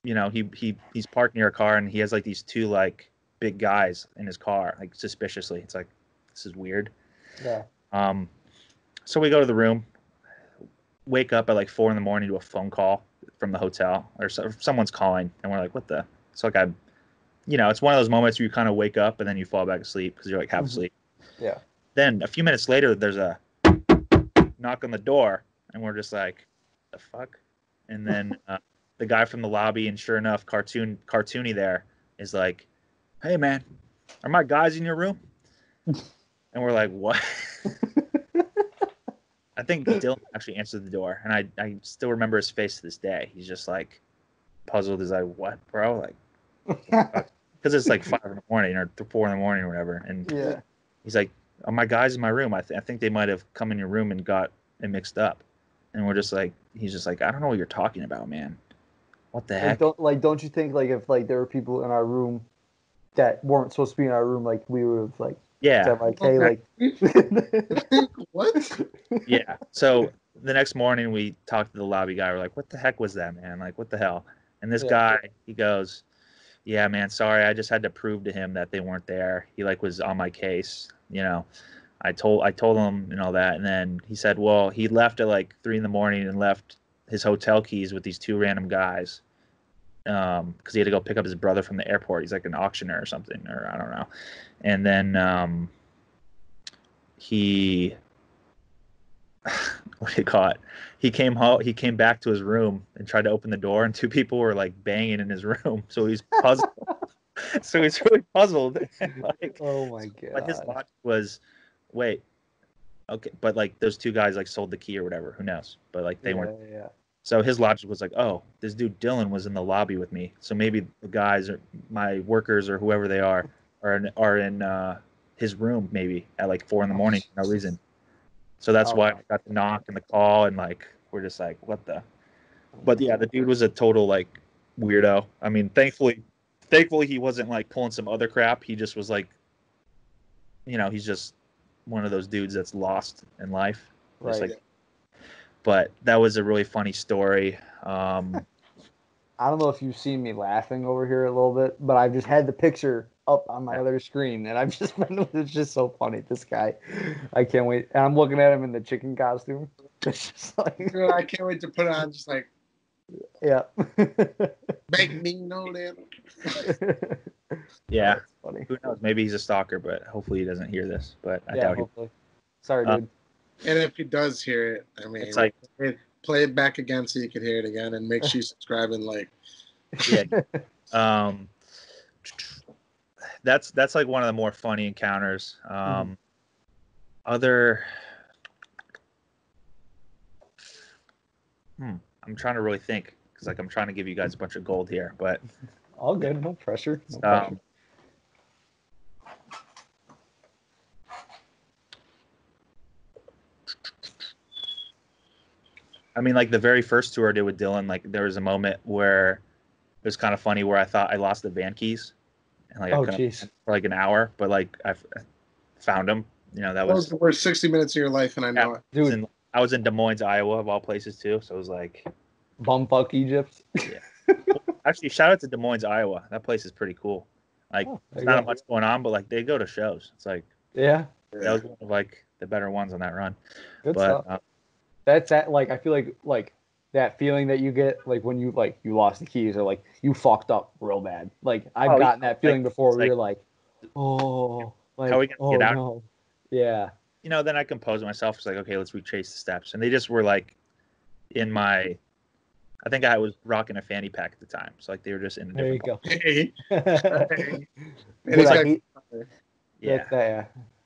Speaker 2: he's parked near a car, and he has like these two like big guys in his car, like suspiciously. It's like, this is weird.
Speaker 1: Yeah.
Speaker 2: So we go to the room, wake up at like 4 a.m. to a phone call from the hotel, or someone's calling, and we're like, what the? It's like it's one of those moments where you kind of wake up and then you fall back asleep because you're like half asleep.
Speaker 1: Yeah.
Speaker 2: Then a few minutes later, there's a knock on the door, and we're just like, the fuck? And then the guy from the lobby, and sure enough, cartoony there, is like, hey man, are my guys in your room? And we're like, what? I think Dylan actually answered the door, and I still remember his face to this day. He's just like puzzled. He's like, what, bro? Like, because it's like 5 a.m. or 4 a.m. or whatever. And
Speaker 1: Yeah.
Speaker 2: he's like, are my guys in my room? I think they might have come in your room and got it mixed up. And we're just like, he's just like, I don't know what you're talking about, man. What the heck?
Speaker 1: Don't you think like if like there were people in our room that weren't supposed to be in our room, like we would have like said like, hey, like
Speaker 3: what?
Speaker 2: Yeah. So the next morning we talked to the lobby guy. We're like, what the heck was that, man? Like, what the hell? And this guy, he goes, yeah, man, sorry, I just had to prove to him that they weren't there. He like was on my case, I told him and all that, and then he said, well, he left at like 3 a.m. and left his hotel keys with these two random guys, because he had to go pick up his brother from the airport. He's like an auctioneer or something, or I don't know. And then he what do you call it? He came home. He came back to his room and tried to open the door, and two people were like banging in his room. So he's puzzled. So he's really puzzled. Like,
Speaker 1: oh my god!
Speaker 2: But his logic was, wait, okay, but like those two guys like sold the key or whatever. Who knows? But like they weren't.
Speaker 1: Yeah.
Speaker 2: So his logic was like, oh, this dude Dylan was in the lobby with me. So maybe the guys or my workers or whoever they are in his room maybe at like 4 a.m. for no reason. So that's why I got the knock and the call, and like we're just like, what the? But yeah, the dude was a total like weirdo. I mean, thankfully he wasn't like pulling some other crap. He just was like, he's just one of those dudes that's lost in life.
Speaker 1: Right.
Speaker 2: Like, but that was a really funny story.
Speaker 1: I don't know if you've seen me laughing over here a little bit, but I've just had the picture up on my other screen, and it's just so funny. This guy, I can't wait. And I'm looking at him in the chicken costume. It's just like,
Speaker 3: I can't wait to put it on. Just like,
Speaker 1: yeah,
Speaker 3: make me know that.
Speaker 2: Yeah,
Speaker 1: that's funny.
Speaker 2: Who knows? Maybe he's a stalker, but hopefully he doesn't hear this. But I doubt
Speaker 1: hopefully. Sorry, dude.
Speaker 3: And if he does hear it, I mean,
Speaker 2: it's like,
Speaker 3: play it back again so you can hear it again, and make sure you subscribe and like.
Speaker 2: Yeah. That's like one of the more funny encounters. Other, I'm trying to really think, because like I'm trying to give you guys a bunch of gold here, but
Speaker 1: all good, no pressure. No pressure.
Speaker 2: I mean, like the very first tour I did with Dylan, like there was a moment where it was kind of funny where I thought I lost the van keys, and like for like an hour, but like I found them. That was
Speaker 3: the worst 60 minutes of your life, and I know it.
Speaker 1: Dude,
Speaker 2: I was in Des Moines, Iowa, of all places too. So it was like
Speaker 1: bumfuck Egypt.
Speaker 2: Yeah. Actually, shout out to Des Moines, Iowa. That place is pretty cool. Like there's not much going on, but like they go to shows. It's like that was one of like the better ones on that run.
Speaker 1: Good stuff. That's that. Like I feel like that feeling that you get like when you lost the keys or like you fucked up real bad. Like I've gotten that feeling before. Where you're like, oh, like
Speaker 2: how are we gonna get out?
Speaker 1: No. Yeah.
Speaker 2: Then I composed myself. It's like, okay, let's retrace the steps, and they just were like in my. I think I was rocking a fanny pack at the time, so like they were just in a different.
Speaker 3: There you
Speaker 1: go. Yeah.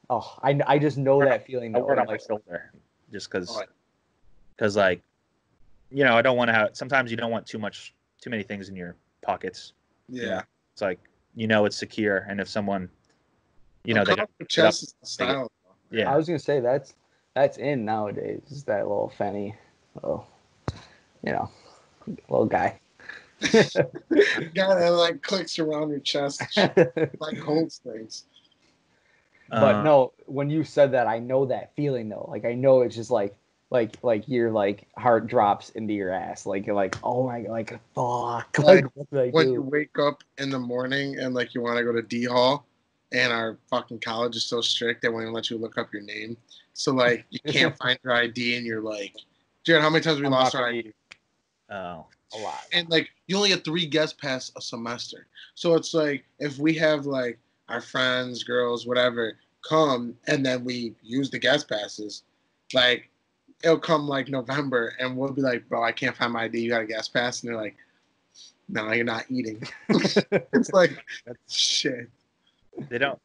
Speaker 1: Oh, I just know that feeling.
Speaker 2: I wore it on my shoulder, just because like, I don't want to have. Sometimes you don't want too many things in your pockets.
Speaker 3: Yeah.
Speaker 2: It's like it's secure, and if someone, they got
Speaker 3: chest is the style.
Speaker 1: Yeah. I was gonna say that's in nowadays. Is that little fanny, little guy.
Speaker 3: Got it, like clicks around your chest, like holds things.
Speaker 1: But no, when you said that, I know that feeling though. Like I know it's just like your like heart drops into your ass. Like you're like, oh my, like fuck, like what did I
Speaker 3: when
Speaker 1: do?
Speaker 3: you wake up in the morning and like you want to go to D Hall, and our fucking college is so strict they won't even let you look up your name. So like you can't find your ID, and you're like, Jared, how many times have we lost our ID?
Speaker 2: Oh,
Speaker 1: a lot.
Speaker 3: And like you only get 3 guest pass a semester, so it's like if we have like our friends, girls, whatever, come and then we use the guest passes, like it'll come like November and we'll be like, bro, I can't find my ID. You got a guest pass? And they're like, no, you're not eating. It's like shit.
Speaker 2: They don't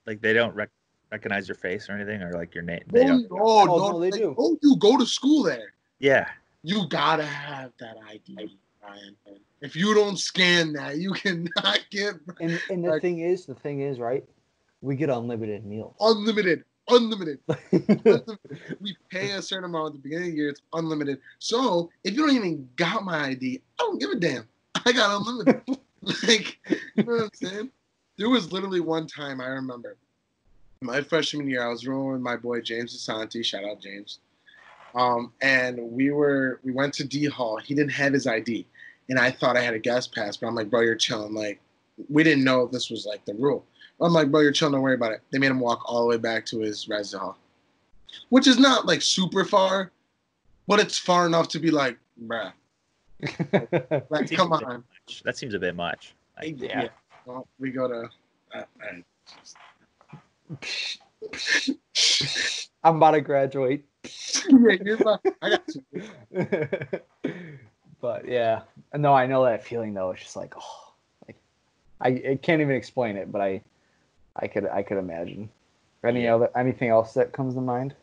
Speaker 2: recognize your face or anything, or like your name.
Speaker 3: They don't.
Speaker 1: No, they do.
Speaker 3: Oh, you go to school there.
Speaker 2: Yeah.
Speaker 3: You gotta have that ID, Ryan. If you don't scan that, you cannot get.
Speaker 1: And the thing is, right? We get unlimited meals.
Speaker 3: Unlimited. We pay a certain amount at the beginning of the year. It's unlimited. So if you don't even got my ID, I don't give a damn. I got unlimited. Like, you know what I'm saying? There was literally one time I remember my freshman year. I was rolling with my boy James Asante. Shout out James. And we went to D Hall. He didn't have his ID, and I thought I had a guest pass. But I'm like, bro, you're chilling. Like, we didn't know if this was like the rule. I'm like, bro, you're chilling. Don't worry about it. They made him walk all the way back to his residence hall, which is not like super far, but it's far enough to be like, bruh. Like, come on.
Speaker 2: That seems a bit much.
Speaker 3: Yeah. Well, we go to.
Speaker 1: I'm about to graduate.
Speaker 3: I got to.
Speaker 1: But yeah, no, I know that feeling though. It's just like, oh, like I can't even explain it, but I could imagine. Anything else that comes to mind?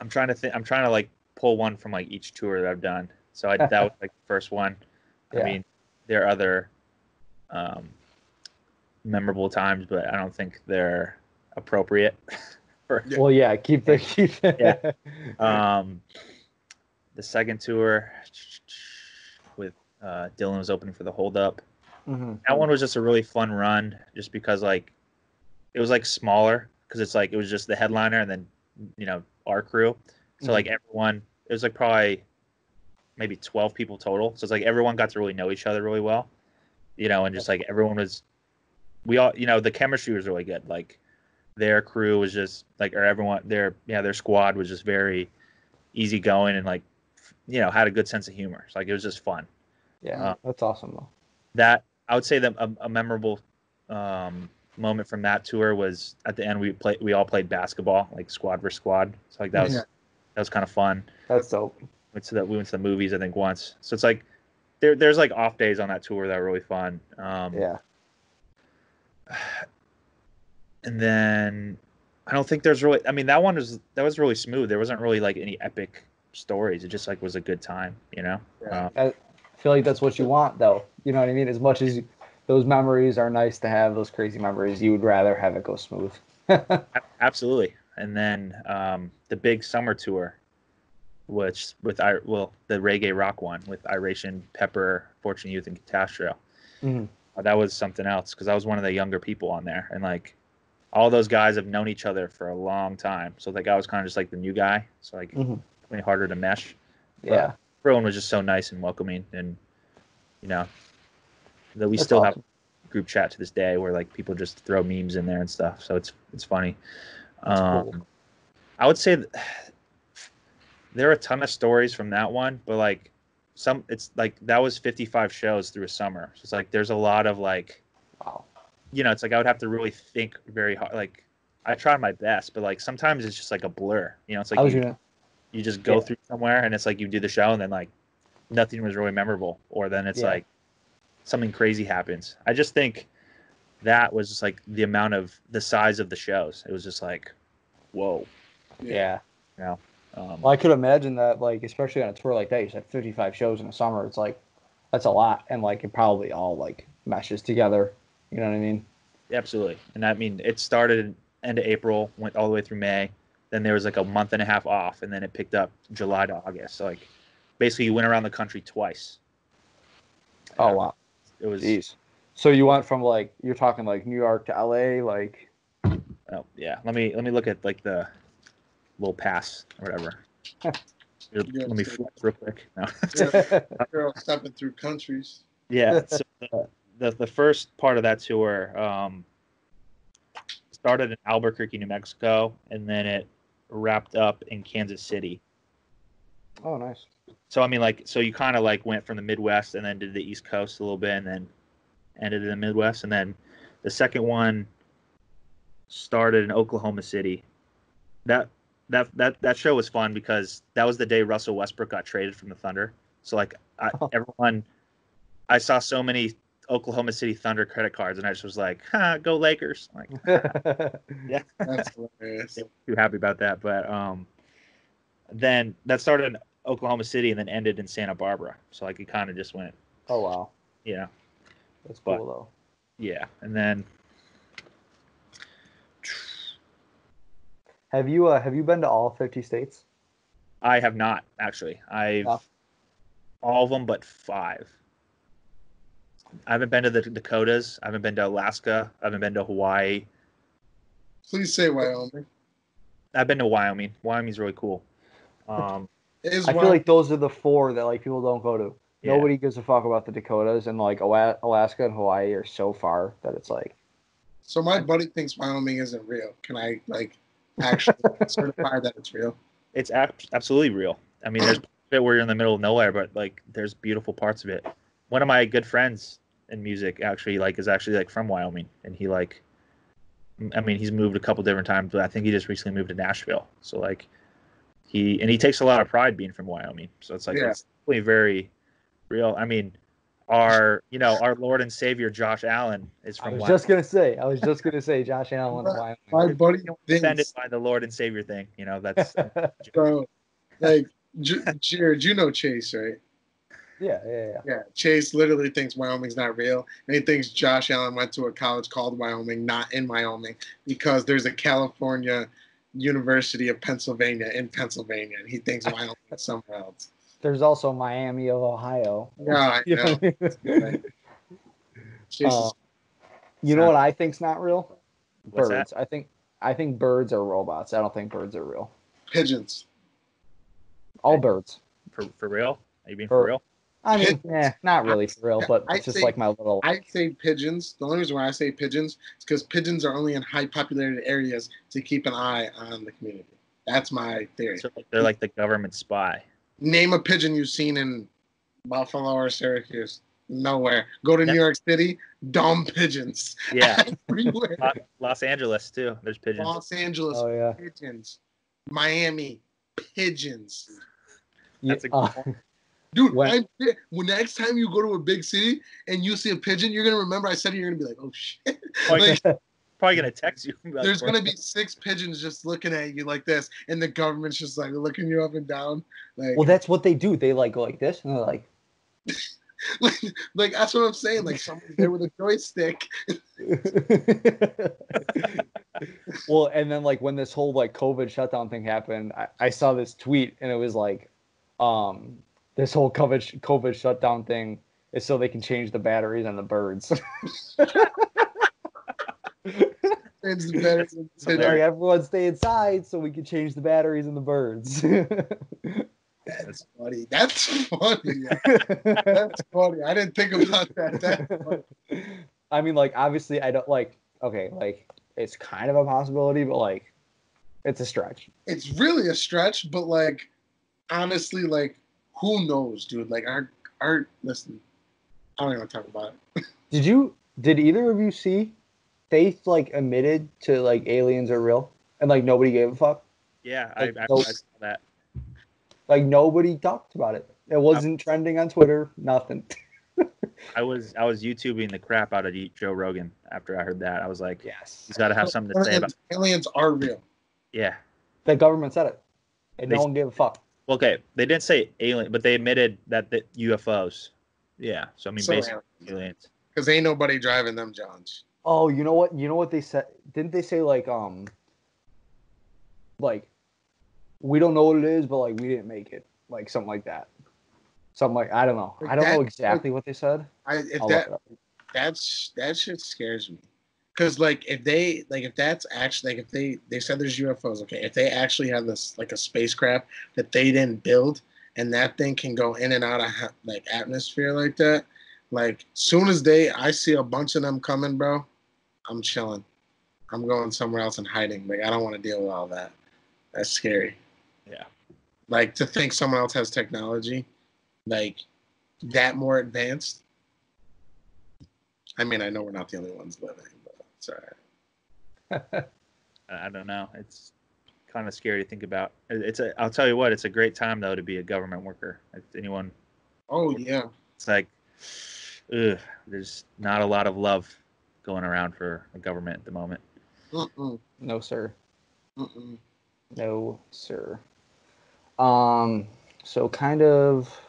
Speaker 2: I'm trying to think. I'm trying to like pull one from like each tour that I've done. So that was like the first one. Yeah. I mean, there are other memorable times, but I don't think they're appropriate.
Speaker 1: Well, yeah, keep the.
Speaker 2: Yeah. The second tour with Dylan was opening for the Hold Up.
Speaker 1: Mm-hmm.
Speaker 2: That one was just a really fun run, just because like it was like smaller, because it's like it was just the headliner and then our crew. So like everyone, it was like probably maybe 12 people total. So it's like everyone got to really know each other really well, and just like everyone was, we all, the chemistry was really good. Like their crew was just like, or everyone, their squad was just very easygoing and like, had a good sense of humor. So like it was just fun.
Speaker 1: Yeah, that's awesome though.
Speaker 2: That I would say that a memorable moment from that tour was at the end. We all played basketball, like squad versus squad. So like that was kind of fun.
Speaker 1: That's dope.
Speaker 2: We went to the movies, I think, once. So it's like there's like off days on that tour that were really fun.
Speaker 1: Yeah.
Speaker 2: And then I don't think there's really. I mean, that was really smooth. There wasn't really like any epic stories. It just like was a good time,
Speaker 1: Yeah. I feel like that's what you want, though. You know what I mean? As much as those memories are nice to have, those crazy memories, you would rather have it go smooth.
Speaker 2: Absolutely. And then the big summer tour, which with the reggae rock one with Iration, Pepper, Fortune Youth, and Catastro.
Speaker 1: Mm-hmm.
Speaker 2: That was something else, because I was one of the younger people on there, and like all those guys have known each other for a long time. So like I was kind of just like the new guy, so like really harder to mesh.
Speaker 1: Yeah.
Speaker 2: But everyone was just so nice and welcoming, and that we
Speaker 1: That's
Speaker 2: still
Speaker 1: awesome.
Speaker 2: have group chat to this day where like people just throw memes in there and stuff. So it's funny.
Speaker 1: That's cool.
Speaker 2: I would say there are a ton of stories from that one, but like it's like that was 55 shows through a summer. So it's like there's a lot of like,
Speaker 1: wow.
Speaker 2: It's like I would have to really think very hard. Like I tried my best, but like sometimes it's just like a blur. It's like you just go through somewhere and it's like you do the show and then like nothing was really memorable, or then it's like something crazy happens. I just think that was just like the size of the shows. It was just like, whoa.
Speaker 1: Yeah.
Speaker 2: Well,
Speaker 1: I could imagine that, like, especially on a tour like that, you said 55 shows in the summer. It's like, that's a lot. And like, it probably all like meshes together. You know what I mean?
Speaker 2: Absolutely. And I mean, it started end of April, went all the way through May. Then there was like a month and a half off, and then it picked up July to August. So like basically you went around the country twice.
Speaker 1: Oh, wow.
Speaker 2: It was.
Speaker 1: Jeez. So you went from like you're talking like New York to LA, like.
Speaker 2: Oh yeah. Let me look at like the little pass or whatever. Let me flex real quick. No.
Speaker 3: Girl stepping through countries.
Speaker 2: Yeah. So the first part of that tour started in Albuquerque, New Mexico, and then it wrapped up in Kansas City.
Speaker 1: Oh, nice.
Speaker 2: So I mean, like, so you kind of like went from the Midwest and then did the East Coast a little bit, and then ended in the Midwest, and then the second one started in Oklahoma City. That show was fun because that was the day Russell Westbrook got traded from the Thunder. So like everyone, I saw so many Oklahoma City Thunder credit cards, and I just was like, "Go Lakers!" Like, yeah,
Speaker 3: that's hilarious.
Speaker 2: Too happy about that. But then that started in Oklahoma City and then ended in Santa Barbara. So like it kind of just went.
Speaker 1: Oh wow.
Speaker 2: Yeah,
Speaker 1: that's cool though.
Speaker 2: Yeah, and then.
Speaker 1: Have you been to all 50 states?
Speaker 2: I have not actually. I've all of them but 5. I haven't been to the Dakotas. I haven't been to Alaska. I haven't been to Hawaii.
Speaker 3: Please say Wyoming.
Speaker 2: I've been to Wyoming. Wyoming's really cool.
Speaker 1: I feel like those are the 4 that like people don't go to. Yeah. Nobody gives a fuck about the Dakotas, and like Alaska and Hawaii are so far that it's like.
Speaker 3: So my buddy thinks Wyoming isn't real. Can I like actually certify that it's real?
Speaker 2: It's absolutely real. I mean, there's a bit where you're in the middle of nowhere, but like there's beautiful parts of it. One of my good friends in music is actually from Wyoming, and he like, I mean, he's moved a couple different times, but I think he just recently moved to Nashville. So like, he takes a lot of pride being from Wyoming. So it's like it's definitely very real. I mean, our Lord and Savior Josh Allen is from.
Speaker 1: I was just gonna say Josh Allen. Wyoming.
Speaker 3: My buddy
Speaker 2: offended by the Lord and Savior thing. That's.
Speaker 3: Bro, like Jared, you know Chase, right?
Speaker 1: Yeah.
Speaker 3: Chase literally thinks Wyoming's not real, and he thinks Josh Allen went to a college called Wyoming, not in Wyoming, because there's a California University of Pennsylvania in Pennsylvania, and he thinks Wyoming is somewhere else.
Speaker 1: There's also Miami of Ohio.
Speaker 3: Yeah, I know.
Speaker 1: You know what I think's not real?
Speaker 2: What's
Speaker 1: birds.
Speaker 2: That?
Speaker 1: I think birds are robots. I don't think birds are real.
Speaker 3: Pigeons.
Speaker 1: All birds.
Speaker 2: For real? Are you being for real?
Speaker 1: I mean, not really for real, but it's just like my little.
Speaker 3: I say pigeons. The only reason why I say pigeons is because pigeons are only in high populated areas to keep an eye on the community. That's my theory.
Speaker 2: So they're like the government spy.
Speaker 3: Name a pigeon you've seen in Buffalo or Syracuse. Nowhere. Go to New York City, dumb pigeons.
Speaker 2: Yeah.
Speaker 3: Everywhere.
Speaker 2: Los Angeles, too. There's pigeons.
Speaker 3: Los Angeles, pigeons. Miami, pigeons.
Speaker 2: That's a good one.
Speaker 3: Dude, when next time you go to a big city and you see a pigeon, you're going to remember I said it, you're going to be like, oh, shit.
Speaker 2: Probably going to text you.
Speaker 3: There's going to be 6 pigeons just looking at you like this, and the government's just like looking you up and down.
Speaker 1: Well, that's what they do. They like go like this, and they're like...
Speaker 3: like that's what I'm saying. Like someone's there with a joystick.
Speaker 1: Well, and then like when this whole like COVID shutdown thing happened, I saw this tweet, and it was like, this whole COVID shutdown thing is so they can change the batteries on the birds. Like, everyone stay inside so we can change the batteries in the birds.
Speaker 3: That's funny. That's funny. That's funny. I didn't think about that. That's funny.
Speaker 1: I mean, like, obviously, I don't like. Okay, like, it's kind of a possibility, but like, it's a stretch.
Speaker 3: It's really a stretch, but like, honestly, like, who knows, dude? Like, our listen. I don't even want to talk about it.
Speaker 1: Did either of you see? Faith like admitted to like aliens are real, and like nobody gave a fuck.
Speaker 2: Yeah,
Speaker 1: like,
Speaker 2: I saw that.
Speaker 1: Like nobody talked about it. It wasn't trending on Twitter. Nothing.
Speaker 2: I was YouTubing the crap out of Joe Rogan after I heard that. I was like,
Speaker 1: yes,
Speaker 2: he's got to have something to say about it.
Speaker 3: Aliens are real.
Speaker 2: Yeah.
Speaker 1: The government said it, and no one gave a fuck.
Speaker 2: Okay, they didn't say alien, but they admitted that the UFOs. Yeah, so I mean basically aliens.
Speaker 3: Because ain't nobody driving them Johns.
Speaker 1: Oh, you know what? You know what they said? Didn't they say like we don't know what it is, but like we didn't make it, like something like that. something like I don't know.
Speaker 3: Like
Speaker 1: I don't know
Speaker 3: that,
Speaker 1: exactly what they said.
Speaker 3: if
Speaker 1: I'll look it up.
Speaker 3: that shit scares me. Because like if that's actually like if they said there's UFOs, okay, if they actually have this like a spacecraft that they didn't build and that thing can go in and out of like atmosphere like that, like soon as I see a bunch of them coming, bro, I'm chilling. I'm going somewhere else and hiding. Like I don't want to deal with all that. That's scary.
Speaker 2: Yeah.
Speaker 3: Like to think someone else has technology like that more advanced. I mean, I know we're not the only ones living, but it's all right.
Speaker 2: I don't know. It's kind of scary to think about. I'll tell you what, it's a great time though to be a government worker. If anyone,
Speaker 3: Oh yeah.
Speaker 2: it's like, there's not a lot of love going around for a government at the moment.
Speaker 1: No, sir.
Speaker 3: Mm-mm.
Speaker 1: No, sir. So kind of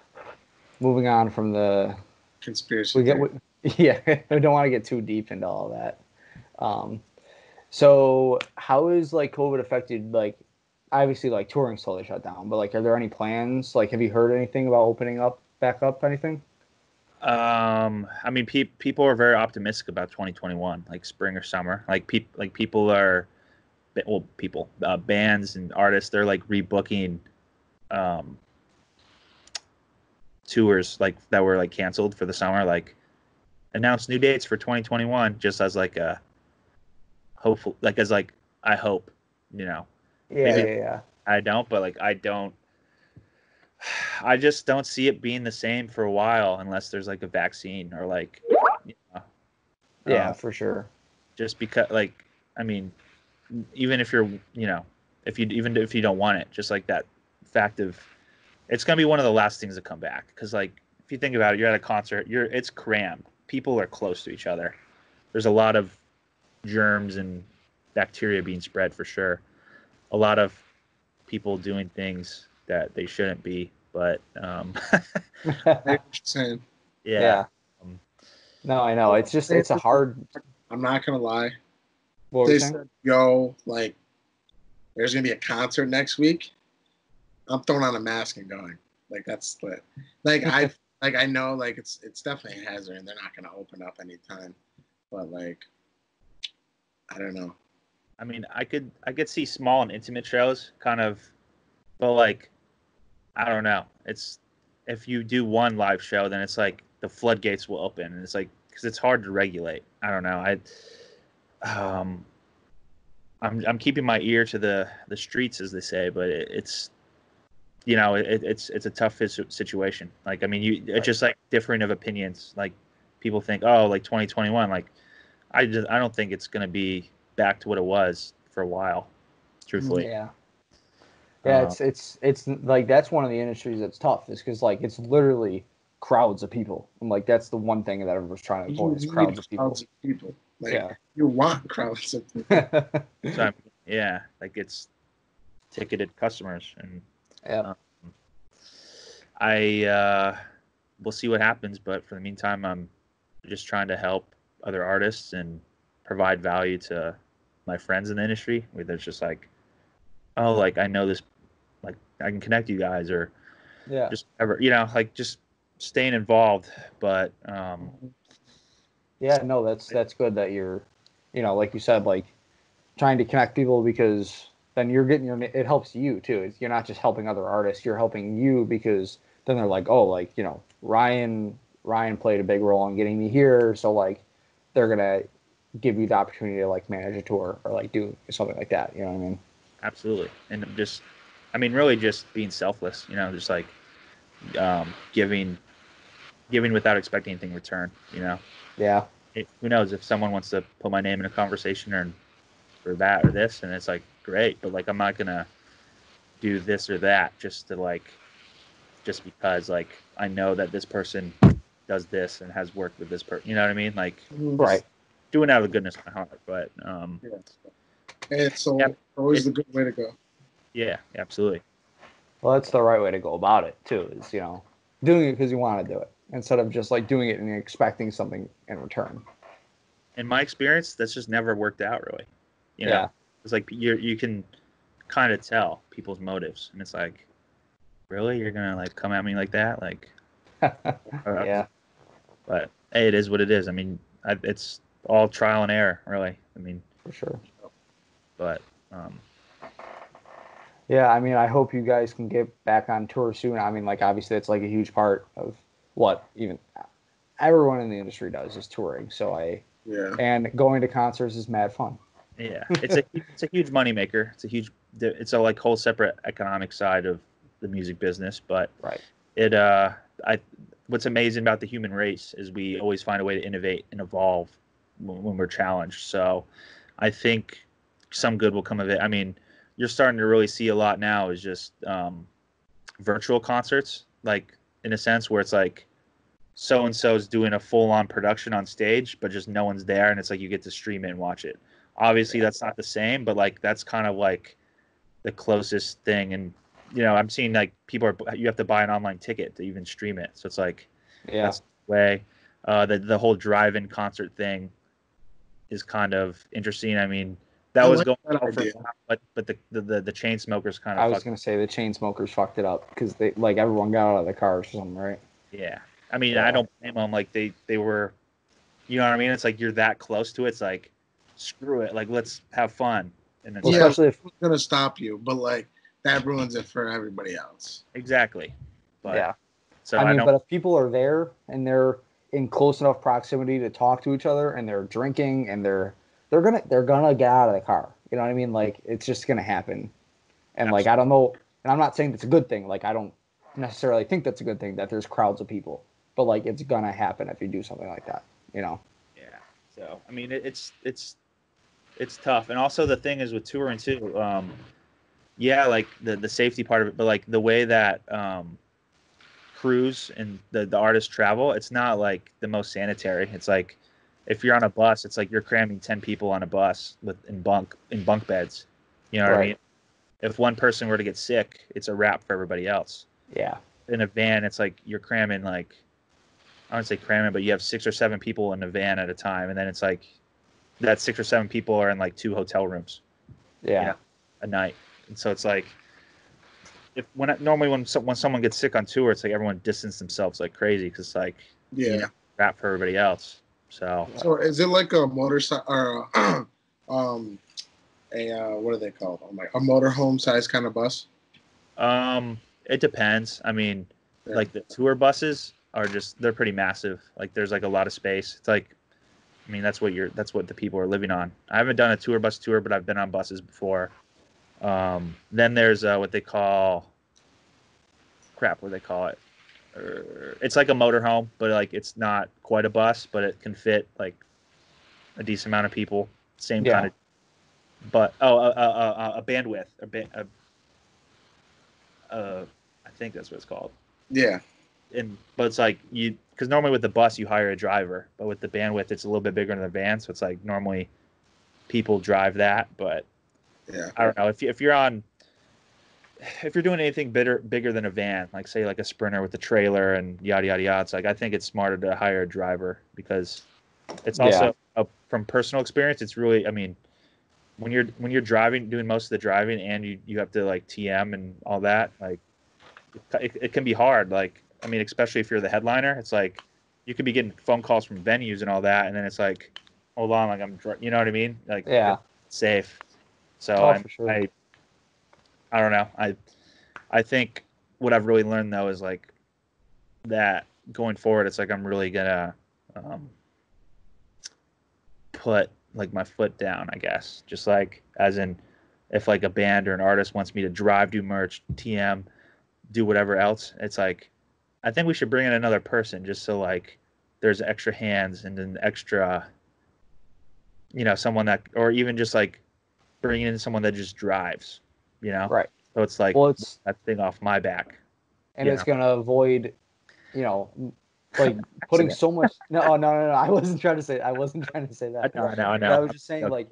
Speaker 1: moving on from the
Speaker 3: Conspiracy theory.
Speaker 1: yeah, I don't want to get too deep into all that. So how is like COVID affected like obviously like touring's totally shut down, but like are there any plans? Like have you heard anything about opening up back up anything?
Speaker 2: I mean, people are very optimistic about 2021, like spring or summer. Like people are, well, bands and artists, they're like rebooking tours like that were like canceled for the summer, like announce new dates for 2021, just as like a hopeful, like as like I hope, you know.
Speaker 1: Yeah,
Speaker 2: Maybe
Speaker 1: yeah.
Speaker 2: I don't, but like I just don't see it being the same for a while unless there's like a vaccine or like, you know,
Speaker 1: Yeah, for sure.
Speaker 2: just because like, I mean, even if you're, even if you don't want it, just like that fact of it's going to be one of the last things to come back. Because like, if you think about it, you're at a concert, it's crammed. People are close to each other. There's a lot of germs and bacteria being spread for sure. A lot of people doing things that they shouldn't be, but yeah.
Speaker 1: Yeah. No, I know. It's just it's a hard.
Speaker 3: I'm not gonna lie.
Speaker 1: What were you
Speaker 3: They
Speaker 1: saying?
Speaker 3: said, "Yo, like, there's gonna be a concert next week." I'm throwing on a mask and going. Like that's lit. Like I know like it's definitely a hazard and they're not gonna open up anytime. But like I don't know.
Speaker 2: I mean, I could see small and intimate shows kind of, but like I don't know. It's if you do one live show, then it's like the floodgates will open, and it's like because it's hard to regulate. I don't know. I'm keeping my ear to the streets, as they say, but it's it's a tough situation. Like I mean, it's just like differing of opinions. Like people think, oh, like 2021. Like I don't think it's gonna be back to what it was for a while. Truthfully.
Speaker 1: Yeah. Yeah, it's like that's one of the industries that's tough is because like it's literally crowds of people and like that's the one thing that everyone's trying to avoid is crowds of people.
Speaker 3: Crowds of people. Like
Speaker 1: Yeah.
Speaker 3: you want crowds of people.
Speaker 2: So yeah, like it's ticketed customers, and
Speaker 1: Yeah.
Speaker 2: we'll see what happens. But for the meantime, I'm just trying to help other artists and provide value to my friends in the industry. Where there's just like, oh, like I know this, like I can connect you guys, or
Speaker 1: Yeah.
Speaker 2: just ever, like just staying involved. But
Speaker 1: Yeah, no, that's good that you're, like you said, like trying to connect people because then you're getting it helps you too. You're not just helping other artists, you're helping you because then they're like, oh, like, Ryan played a big role in getting me here. So like they're going to give you the opportunity to like manage a tour or like do something like that. You know what I mean?
Speaker 2: absolutely. And just, I mean, really just being selfless, just like giving without expecting anything in return,
Speaker 1: Yeah.
Speaker 2: Who knows if someone wants to put my name in a conversation or that or this, and it's like great, but like I'm not gonna do this or that just because like I know that this person does this and has worked with this person. You know what I mean? Like
Speaker 1: Right.
Speaker 2: doing it out of the goodness of my heart. But
Speaker 3: It's
Speaker 2: yep,
Speaker 3: always the good way to go.
Speaker 2: Yeah, absolutely.
Speaker 1: Well, that's the right way to go about it too. Is doing it because you want to do it instead of just like doing it and expecting something in return.
Speaker 2: In my experience, that's just never worked out really.
Speaker 1: Yeah.
Speaker 2: It's like you can kind of tell people's motives, and it's like, really, you're gonna like come at me like that, like
Speaker 1: Yeah,
Speaker 2: But hey, it is what it is. I mean, it's all trial and error, really. I mean,
Speaker 1: for sure.
Speaker 2: but um,
Speaker 1: Yeah, I mean, I hope you guys can get back on tour soon. I mean, like obviously it's like a huge part of what even everyone in the industry does is touring. So
Speaker 3: Yeah.
Speaker 1: and going to concerts is mad fun.
Speaker 2: yeah, it's a huge moneymaker. It's a like whole separate economic side of the music business. But
Speaker 1: Right.
Speaker 2: it I what's amazing about the human race is we always find a way to innovate and evolve when we're challenged. So I think some good will come of it. I mean, you're starting to really see a lot now is just virtual concerts, like in a sense where it's like so and so's doing a full on production on stage, but just no one's there, and it's like you get to stream it and watch it. Obviously, that's not the same, but like that's kind of like the closest thing. And I'm seeing like you have to buy an online ticket to even stream it, so it's like
Speaker 1: Yeah.
Speaker 2: that's the way. The whole drive-in concert thing is kind of interesting. I mean, that
Speaker 3: I
Speaker 2: was
Speaker 3: like
Speaker 2: going
Speaker 3: that
Speaker 2: well for a
Speaker 3: idea.
Speaker 2: while, but the chain smokers kind
Speaker 1: I
Speaker 2: of
Speaker 1: was
Speaker 2: fucked.
Speaker 1: gonna say the chain smokers fucked it up because they like everyone got out of the cars or something, right?
Speaker 2: Yeah, I mean, I
Speaker 1: Yeah.
Speaker 2: don't blame them. Like they were, you know what I mean? It's like you're that close to it. It's like screw it. Like let's have fun. And it's
Speaker 1: Well,
Speaker 2: like,
Speaker 1: especially if
Speaker 3: It's gonna stop you, but like that ruins it for everybody else.
Speaker 2: exactly. But
Speaker 1: yeah.
Speaker 2: so
Speaker 1: I
Speaker 2: I
Speaker 1: mean,
Speaker 2: don't.
Speaker 1: but if people are there and they're in close enough proximity to talk to each other and they're drinking and they're gonna get out of the car. You know what I mean? Like it's just gonna happen. And like I don't know, and I'm not saying it's a good thing. Like I don't necessarily think that's a good thing that there's crowds of people, but like it's gonna happen if you do something like that. You know?
Speaker 2: Yeah. So I mean, it's tough. And also the thing is with touring too. Yeah, like the safety part of it, but like the way that crews and the artists travel, it's not like the most sanitary. It's like if you're on a bus, it's like you're cramming 10 people on a bus in bunk beds. You know what I
Speaker 1: Right.
Speaker 2: mean? If one person were to get sick, it's a wrap for everybody else.
Speaker 1: Yeah.
Speaker 2: In a van, it's like you're cramming like I don't say cramming, but you have 6 or 7 people in a van at a time, and then it's like that 6 or 7 people are in like 2 hotel rooms,
Speaker 1: Yeah.
Speaker 2: a night. And so it's like normally when someone gets sick on tour, it's like everyone distance themselves like crazy because it's like
Speaker 3: Yeah.
Speaker 2: crap for everybody else. So
Speaker 3: So is it like a motorcycle or what are they called? Oh my, a motorhome size kind of bus?
Speaker 2: it depends. I mean,
Speaker 3: Yeah.
Speaker 2: like the tour buses are they're pretty massive. Like there's like a lot of space. It's like I mean that's what the people are living on. I haven't done a tour bus tour, but I've been on buses before. Then there's what they call what do they call it? It's like a motorhome, but like it's not quite a bus, but it can fit like a decent amount of people. Same
Speaker 1: Yeah.
Speaker 2: kind of, but a bandwidth, I think that's what it's called.
Speaker 3: Yeah.
Speaker 2: But it's like because normally with the bus you hire a driver, but with the bandwidth it's a little bit bigger than the van, so it's like normally people drive that. But
Speaker 3: Yeah.
Speaker 2: I don't know if you're doing anything bigger than a van, like say like a Sprinter with a trailer and yada yada yada, it's like I think it's smarter to hire a driver because it's also from personal experience. It's really, I mean, when you're driving, doing most of the driving, and you have to like TM and all that, like it can be hard. Like I mean, especially if you're the headliner, it's like you could be getting phone calls from venues and all that, and then it's like, hold on, like you know what I mean? Like
Speaker 1: Yeah.
Speaker 2: it's safe. So
Speaker 1: Oh, for sure.
Speaker 2: I don't know. I think what I've really learned though is like that going forward, it's like I'm really gonna put like my foot down, I guess. Just like as in if like a band or an artist wants me to drive, do merch, TM, do whatever else, it's like I think we should bring in another person just so like there's extra hands and an extra someone that or even just like bringing in someone that just drives,
Speaker 1: Right.
Speaker 2: So it's like
Speaker 1: Well, it's
Speaker 2: that thing off my back.
Speaker 1: and it's gonna avoid, like putting so much. No. I wasn't trying to say. I wasn't trying to say that.
Speaker 2: I
Speaker 1: But I
Speaker 2: know.
Speaker 1: was just saying, like,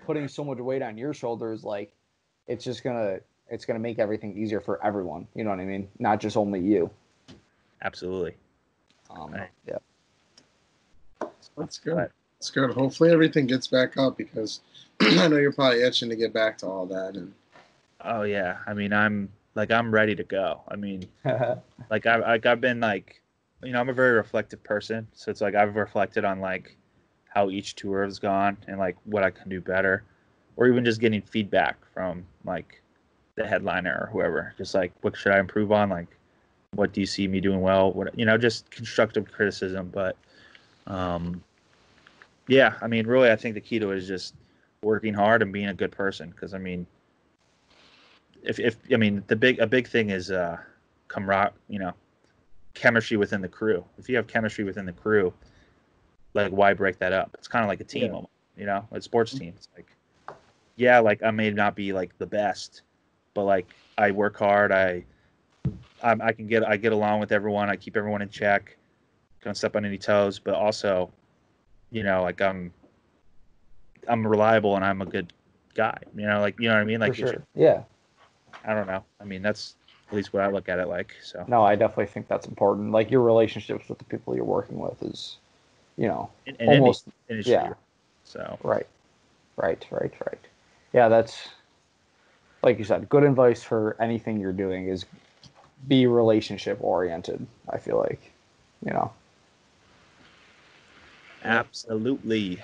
Speaker 1: putting so much weight on your shoulders, like, it's gonna make everything easier for everyone. You know what I mean? Not just only you.
Speaker 2: Absolutely.
Speaker 1: Yeah.
Speaker 3: That's good. That's good. Hopefully everything gets back up because I know you're probably itching to get back to all that. And
Speaker 2: oh yeah, I mean I'm ready to go. I mean like I've been like I'm a very reflective person. So it's like I've reflected on like how each tour has gone and like what I can do better, or even just getting feedback from like the headliner or whoever. Just like, what should I improve on? Like, what do you see me doing well? What, just constructive criticism. But yeah, I mean, really, I think the key to it is just working hard and being a good person. Because I mean, if I mean, a big thing is chemistry within the crew. If you have chemistry within the crew, like why break that up? It's kind of like a team, a sports team. It's like, yeah, like I may not be like the best, but like I work hard. I get along with everyone. I keep everyone in check. Don't step on any toes, but also, like I'm reliable and I'm a good guy. Like you know what I mean? Like
Speaker 1: For sure. Yeah.
Speaker 2: I don't know. I mean, that's at least what I look at it like. So
Speaker 1: no, I definitely think that's important. Like your relationships with the people you're working with is, almost
Speaker 2: industry.
Speaker 1: Yeah.
Speaker 2: So
Speaker 1: right. Yeah, that's like you said. Good advice for anything you're doing is be relationship oriented. I feel like,
Speaker 2: Absolutely.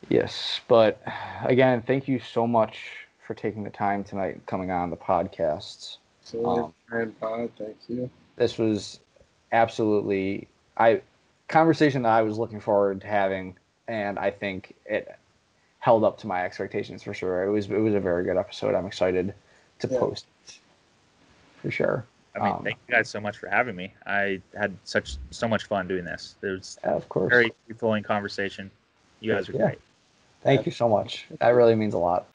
Speaker 1: Yes, but again, thank you so much for taking the time tonight and coming on the podcast.
Speaker 3: So, Ryan Pod, thank you.
Speaker 1: This was absolutely conversation that I was looking forward to having, and I think it held up to my expectations for sure. It was a very good episode. I'm excited to post it for sure.
Speaker 2: I mean, thank you guys so much for having me. I had so much fun doing this. There's
Speaker 1: of course
Speaker 2: very flowing conversation. You guys are great.
Speaker 1: Thank you so much. That really means a lot.